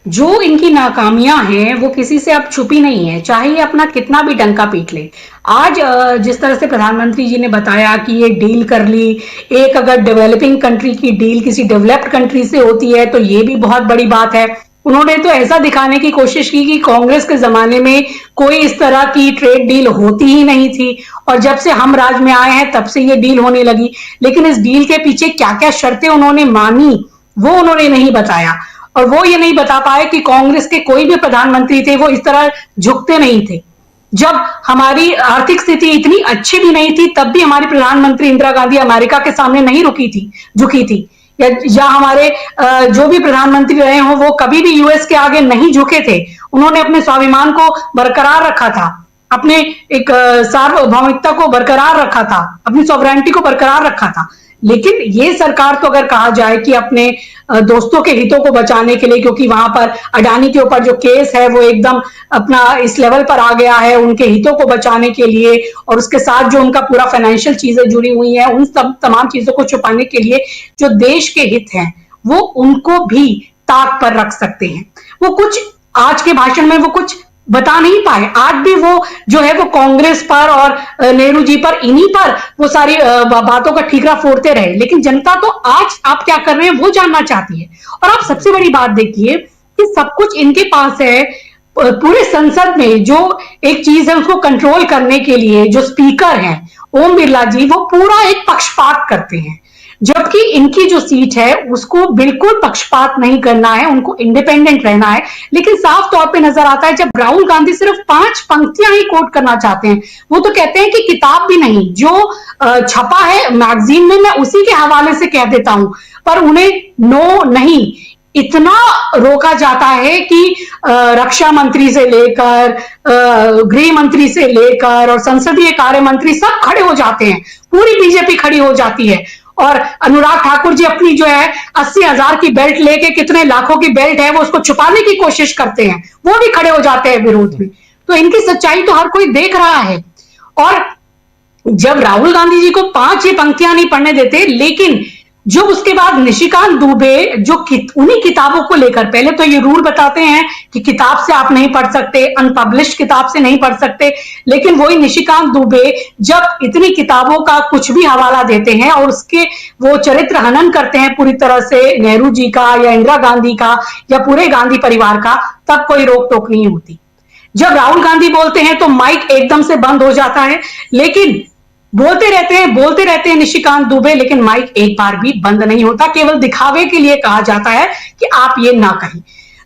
जो इनकी नाकामियां हैं वो किसी से अब छुपी नहीं है, चाहे ये अपना कितना भी डंका पीट ले। आज जिस तरह से प्रधानमंत्री जी ने बताया कि ये डील कर ली, एक अगर डेवलपिंग कंट्री की डील किसी डेवलप्ड कंट्री से होती है तो ये भी बहुत बड़ी बात है। उन्होंने तो ऐसा दिखाने की कोशिश की कि कांग्रेस के जमाने में कोई इस तरह की ट्रेड डील होती ही नहीं थी और जब से हम राज में आए हैं तब से ये डील होने लगी। लेकिन इस डील के पीछे क्या क्या शर्तें उन्होंने मानी वो उन्होंने नहीं बताया, और वो ये नहीं बता पाए कि कांग्रेस के कोई भी प्रधानमंत्री थे वो इस तरह झुकते नहीं थे। जब हमारी आर्थिक स्थिति इतनी अच्छी भी नहीं थी तब भी हमारी प्रधानमंत्री इंदिरा गांधी अमेरिका के सामने नहीं झुकी थी, या हमारे जो भी प्रधानमंत्री रहे हों वो कभी भी यूएस के आगे नहीं झुके थे। उन्होंने अपने स्वाभिमान को बरकरार रखा था, अपने एक सार्वभौमिकता को बरकरार रखा था, अपनी सॉवरेनिटी को बरकरार रखा था। लेकिन ये सरकार तो अगर कहा जाए कि अपने दोस्तों के हितों को बचाने के लिए, क्योंकि वहां पर अडानी के ऊपर जो केस है वो एकदम अपना इस लेवल पर आ गया है, उनके हितों को बचाने के लिए और उसके साथ जो उनका पूरा फाइनेंशियल चीजें जुड़ी हुई हैं उन सब तमाम चीजों को छुपाने के लिए जो देश के हित हैं वो उनको भी ताक पर रख सकते हैं। वो कुछ आज के भाषण में वो कुछ बता नहीं पाए। आज भी वो जो है वो कांग्रेस पर और नेहरू जी पर, इन्हीं पर वो सारी बातों का ठीकरा फोड़ते रहे। लेकिन जनता तो आज आप क्या कर रहे हैं वो जानना चाहती है। और आप सबसे बड़ी बात देखिए कि सब कुछ इनके पास है। पूरे संसद में जो एक चीज है उसको कंट्रोल करने के लिए जो स्पीकर हैं ओम बिरला जी, वो पूरा एक पक्षपात करते हैं। जबकि इनकी जो सीट है उसको बिल्कुल पक्षपात नहीं करना है, उनको इंडिपेंडेंट रहना है। लेकिन साफ तौर पे नजर आता है जब राहुल गांधी सिर्फ 5 पंक्तियां ही कोट करना चाहते हैं, वो तो कहते हैं कि किताब भी नहीं, जो छपा है मैगजीन में मैं उसी के हवाले से कह देता हूं, पर उन्हें नो नहीं इतना रोका जाता है कि रक्षा मंत्री से लेकर गृह मंत्री से लेकर और संसदीय कार्य मंत्री सब खड़े हो जाते हैं, पूरी बीजेपी खड़ी हो जाती है। और अनुराग ठाकुर जी अपनी जो है 80,000 की बेल्ट लेके कितने लाखों की बेल्ट है वो उसको छुपाने की कोशिश करते हैं, वो भी खड़े हो जाते हैं विरोध में। तो इनकी सच्चाई तो हर कोई देख रहा है। और जब राहुल गांधी जी को 5 ये पंक्तियां नहीं पढ़ने देते, लेकिन जो उसके बाद निशिकांत दुबे जो उन्हीं किताबों को लेकर, पहले तो ये रूल बताते हैं कि किताब से आप नहीं पढ़ सकते, अनपब्लिश्ड किताब से नहीं पढ़ सकते, लेकिन वही निशिकांत दुबे जब इतनी किताबों का कुछ भी हवाला देते हैं और उसके वो चरित्र हनन करते हैं पूरी तरह से नेहरू जी का या इंदिरा गांधी का या पूरे गांधी परिवार का, तब कोई रोक टोक नहीं होती। जब राहुल गांधी बोलते हैं तो माइक एकदम से बंद हो जाता है, लेकिन बोलते रहते हैं निशिकांत दुबे, लेकिन माइक एक बार भी बंद नहीं होता, केवल दिखावे के लिए कहा जाता है कि आप ये ना कहें।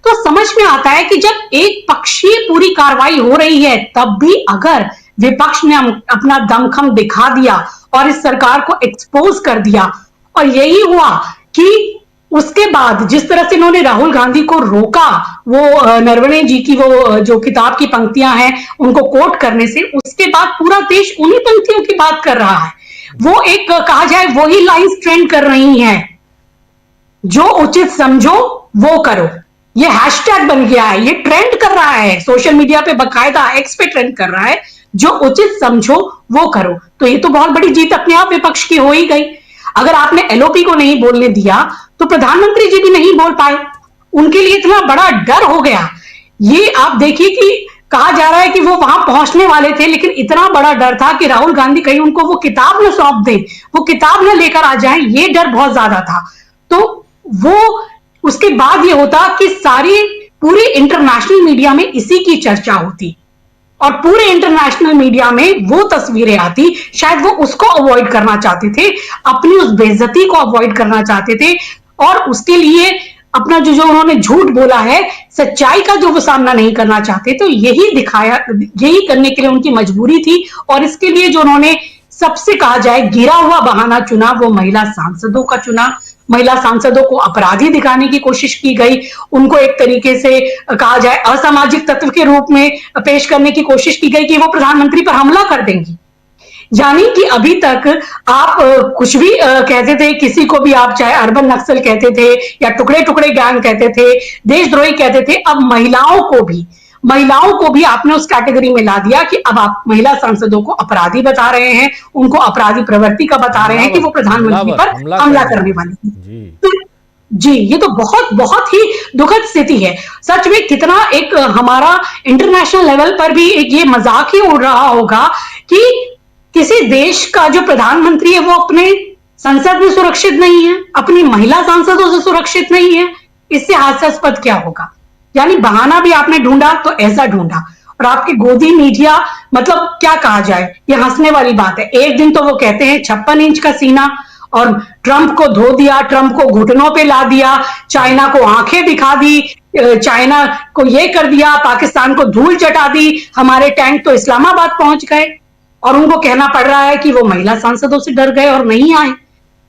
तो समझ में आता है कि जब एक पक्षीय पूरी कार्रवाई हो रही है, तब भी अगर विपक्ष ने अपना दमखम दिखा दिया और इस सरकार को एक्सपोज कर दिया, और यही हुआ कि उसके बाद जिस तरह से इन्होंने राहुल गांधी को रोका, वो नरवणे जी की वो जो किताब की पंक्तियां हैं उनको कोट करने से, उसके बाद पूरा देश उन्हीं पंक्तियों की बात कर रहा है। वो एक कहा जाए वही लाइंस ट्रेंड कर रही हैं, जो उचित समझो वो करो, ये हैशटैग बन गया है, ये ट्रेंड कर रहा है सोशल मीडिया पे, बकायदा एक्स पे ट्रेंड कर रहा है, जो उचित समझो वो करो। तो ये तो बहुत बड़ी जीत अपने आप विपक्ष की हो ही गई। अगर आपने एलओपी को नहीं बोलने दिया तो प्रधानमंत्री जी भी नहीं बोल पाए, उनके लिए इतना बड़ा डर हो गया। ये आप देखिए कि कहा जा रहा है कि वो वहां पहुंचने वाले थे, लेकिन इतना बड़ा डर था कि राहुल गांधी कहीं उनको वो किताब न सौंप दें, वो किताब न लेकर आ जाएं, ये डर बहुत ज्यादा था। तो वो उसके बाद ये होता कि सारी पूरी इंटरनेशनल मीडिया में इसी की चर्चा होती और पूरे इंटरनेशनल मीडिया में वो तस्वीरें आती। शायद वो उसको अवॉइड करना चाहते थे, अपनी उस बेइज्जती को अवॉइड करना चाहते थे, और उसके लिए अपना जो उन्होंने झूठ बोला है, सच्चाई का जो वो सामना नहीं करना चाहते, तो यही दिखाया, यही करने के लिए उनकी मजबूरी थी। और इसके लिए जो उन्होंने सबसे कहा जाए गिरा हुआ बहाना चुना, वो महिला सांसदों का चुना। महिला सांसदों को अपराधी दिखाने की कोशिश की गई, उनको एक तरीके से कहा जाए असामाजिक तत्व के रूप में पेश करने की कोशिश की गई कि वो प्रधानमंत्री पर हमला कर देंगी। यानी कि अभी तक आप कुछ भी कहते थे, किसी को भी आप चाहे अर्बन नक्सल कहते थे या टुकड़े टुकड़े गैंग कहते थे, देशद्रोही कहते थे, अब महिलाओं को भी आपने उस कैटेगरी में ला दिया कि अब आप महिला सांसदों को अपराधी बता रहे हैं, उनको अपराधी प्रवृत्ति का बता रहे हैं कि वो प्रधानमंत्री पर हमला करने वाली है। तो जी, ये तो बहुत बहुत ही दुखद स्थिति है। सच में कितना एक हमारा इंटरनेशनल लेवल पर भी एक ये मजाक ही उड़ रहा होगा कि किसी देश का जो प्रधानमंत्री है वो अपने संसद में सुरक्षित नहीं है, अपनी महिला सांसदों से सुरक्षित नहीं है। इससे हास्यास्पद क्या होगा? यानी बहाना भी आपने ढूंढा तो ऐसा ढूंढा, और आपके गोदी मीडिया, मतलब क्या कहा जाए, ये हंसने वाली बात है। एक दिन तो वो कहते हैं 56 इंच का सीना और ट्रंप को धो दिया, ट्रंप को घुटनों पे ला दिया, चाइना को आंखें दिखा दी, चाइना को ये कर दिया, पाकिस्तान को धूल चटा दी, हमारे टैंक तो इस्लामाबाद पहुंच गए, और उनको कहना पड़ रहा है कि वो महिला सांसदों से डर गए और नहीं आए।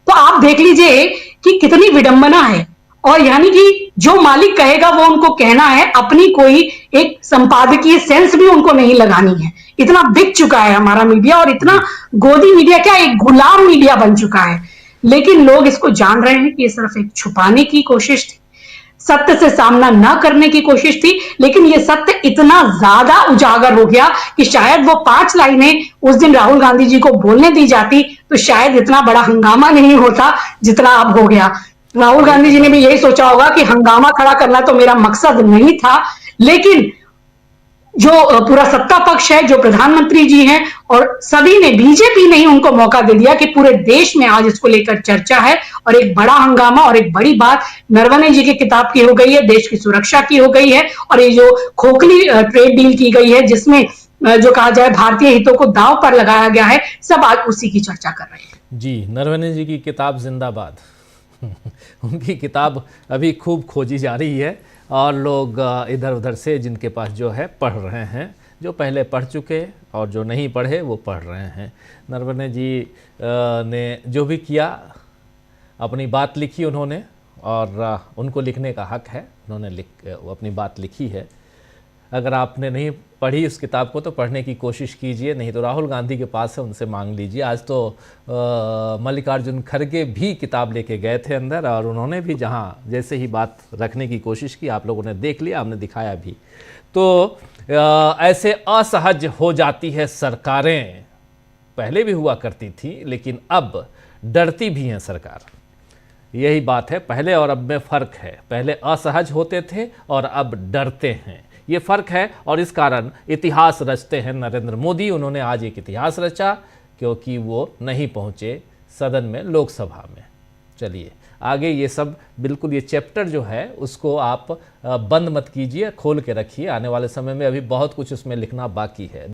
तो आप देख लीजिए कि कितनी विडंबना है। और यानी कि जो मालिक कहेगा वो उनको कहना है, अपनी कोई एक संपादकीय सेंस भी उनको नहीं लगानी है। इतना बिक चुका है हमारा मीडिया, और इतना गोदी मीडिया क्या एक गुलाम मीडिया बन चुका है। लेकिन लोग इसको जान रहे हैं कि ये सिर्फ एक छुपाने की कोशिश थी, सत्य से सामना न करने की कोशिश थी। लेकिन ये सत्य इतना ज्यादा उजागर हो गया कि शायद वो 5 लाइनें उस दिन राहुल गांधी जी को बोलने दी जाती तो शायद इतना बड़ा हंगामा नहीं होता जितना अब हो गया। राहुल गांधी जी ने भी यही सोचा होगा कि हंगामा खड़ा करना तो मेरा मकसद नहीं था, लेकिन जो पूरा सत्ता पक्ष है, जो प्रधानमंत्री जी हैं, और सभी ने, बीजेपी ने ही उनको मौका दे दिया कि पूरे देश में आज इसको लेकर चर्चा है, और एक बड़ा हंगामा और एक बड़ी बात नरवणे जी की किताब की हो गई है, देश की सुरक्षा की हो गई है, और ये जो खोखली ट्रेड डील की गई है जिसमें जो कहा जाए भारतीय हितों को दांव पर लगाया गया है, सब आज उसी की चर्चा कर रहे हैं। जी, नरवणे जी की किताब जिंदाबाद। उनकी किताब अभी खूब खोजी जा रही है और लोग इधर उधर से जिनके पास जो है पढ़ रहे हैं, जो पहले पढ़ चुके और जो नहीं पढ़े वो पढ़ रहे हैं। नरवणे जी ने जो भी किया, अपनी बात लिखी उन्होंने, और उनको लिखने का हक है, उन्होंने वो अपनी बात लिखी है। अगर आपने नहीं पढ़ी उस किताब को तो पढ़ने की कोशिश कीजिए, नहीं तो राहुल गांधी के पास है, उनसे मांग लीजिए। आज तो मल्लिकार्जुन खड़गे भी किताब लेके गए थे अंदर, और उन्होंने भी जहाँ जैसे ही बात रखने की कोशिश की, आप लोगों ने देख लिया, हमने दिखाया भी। तो ऐसे असहज हो जाती है सरकारें, पहले भी हुआ करती थी, लेकिन अब डरती भी हैं सरकार। यही बात है, पहले और अब में फ़र्क है। पहले असहज होते थे और अब डरते हैं, ये फ़र्क है। और इस कारण इतिहास रचते हैं नरेंद्र मोदी। उन्होंने आज एक इतिहास रचा क्योंकि वो नहीं पहुँचे सदन में, लोकसभा में। चलिए आगे ये सब बिल्कुल, ये चैप्टर जो है उसको आप बंद मत कीजिए, खोल के रखिए। आने वाले समय में अभी बहुत कुछ उसमें लिखना बाकी है।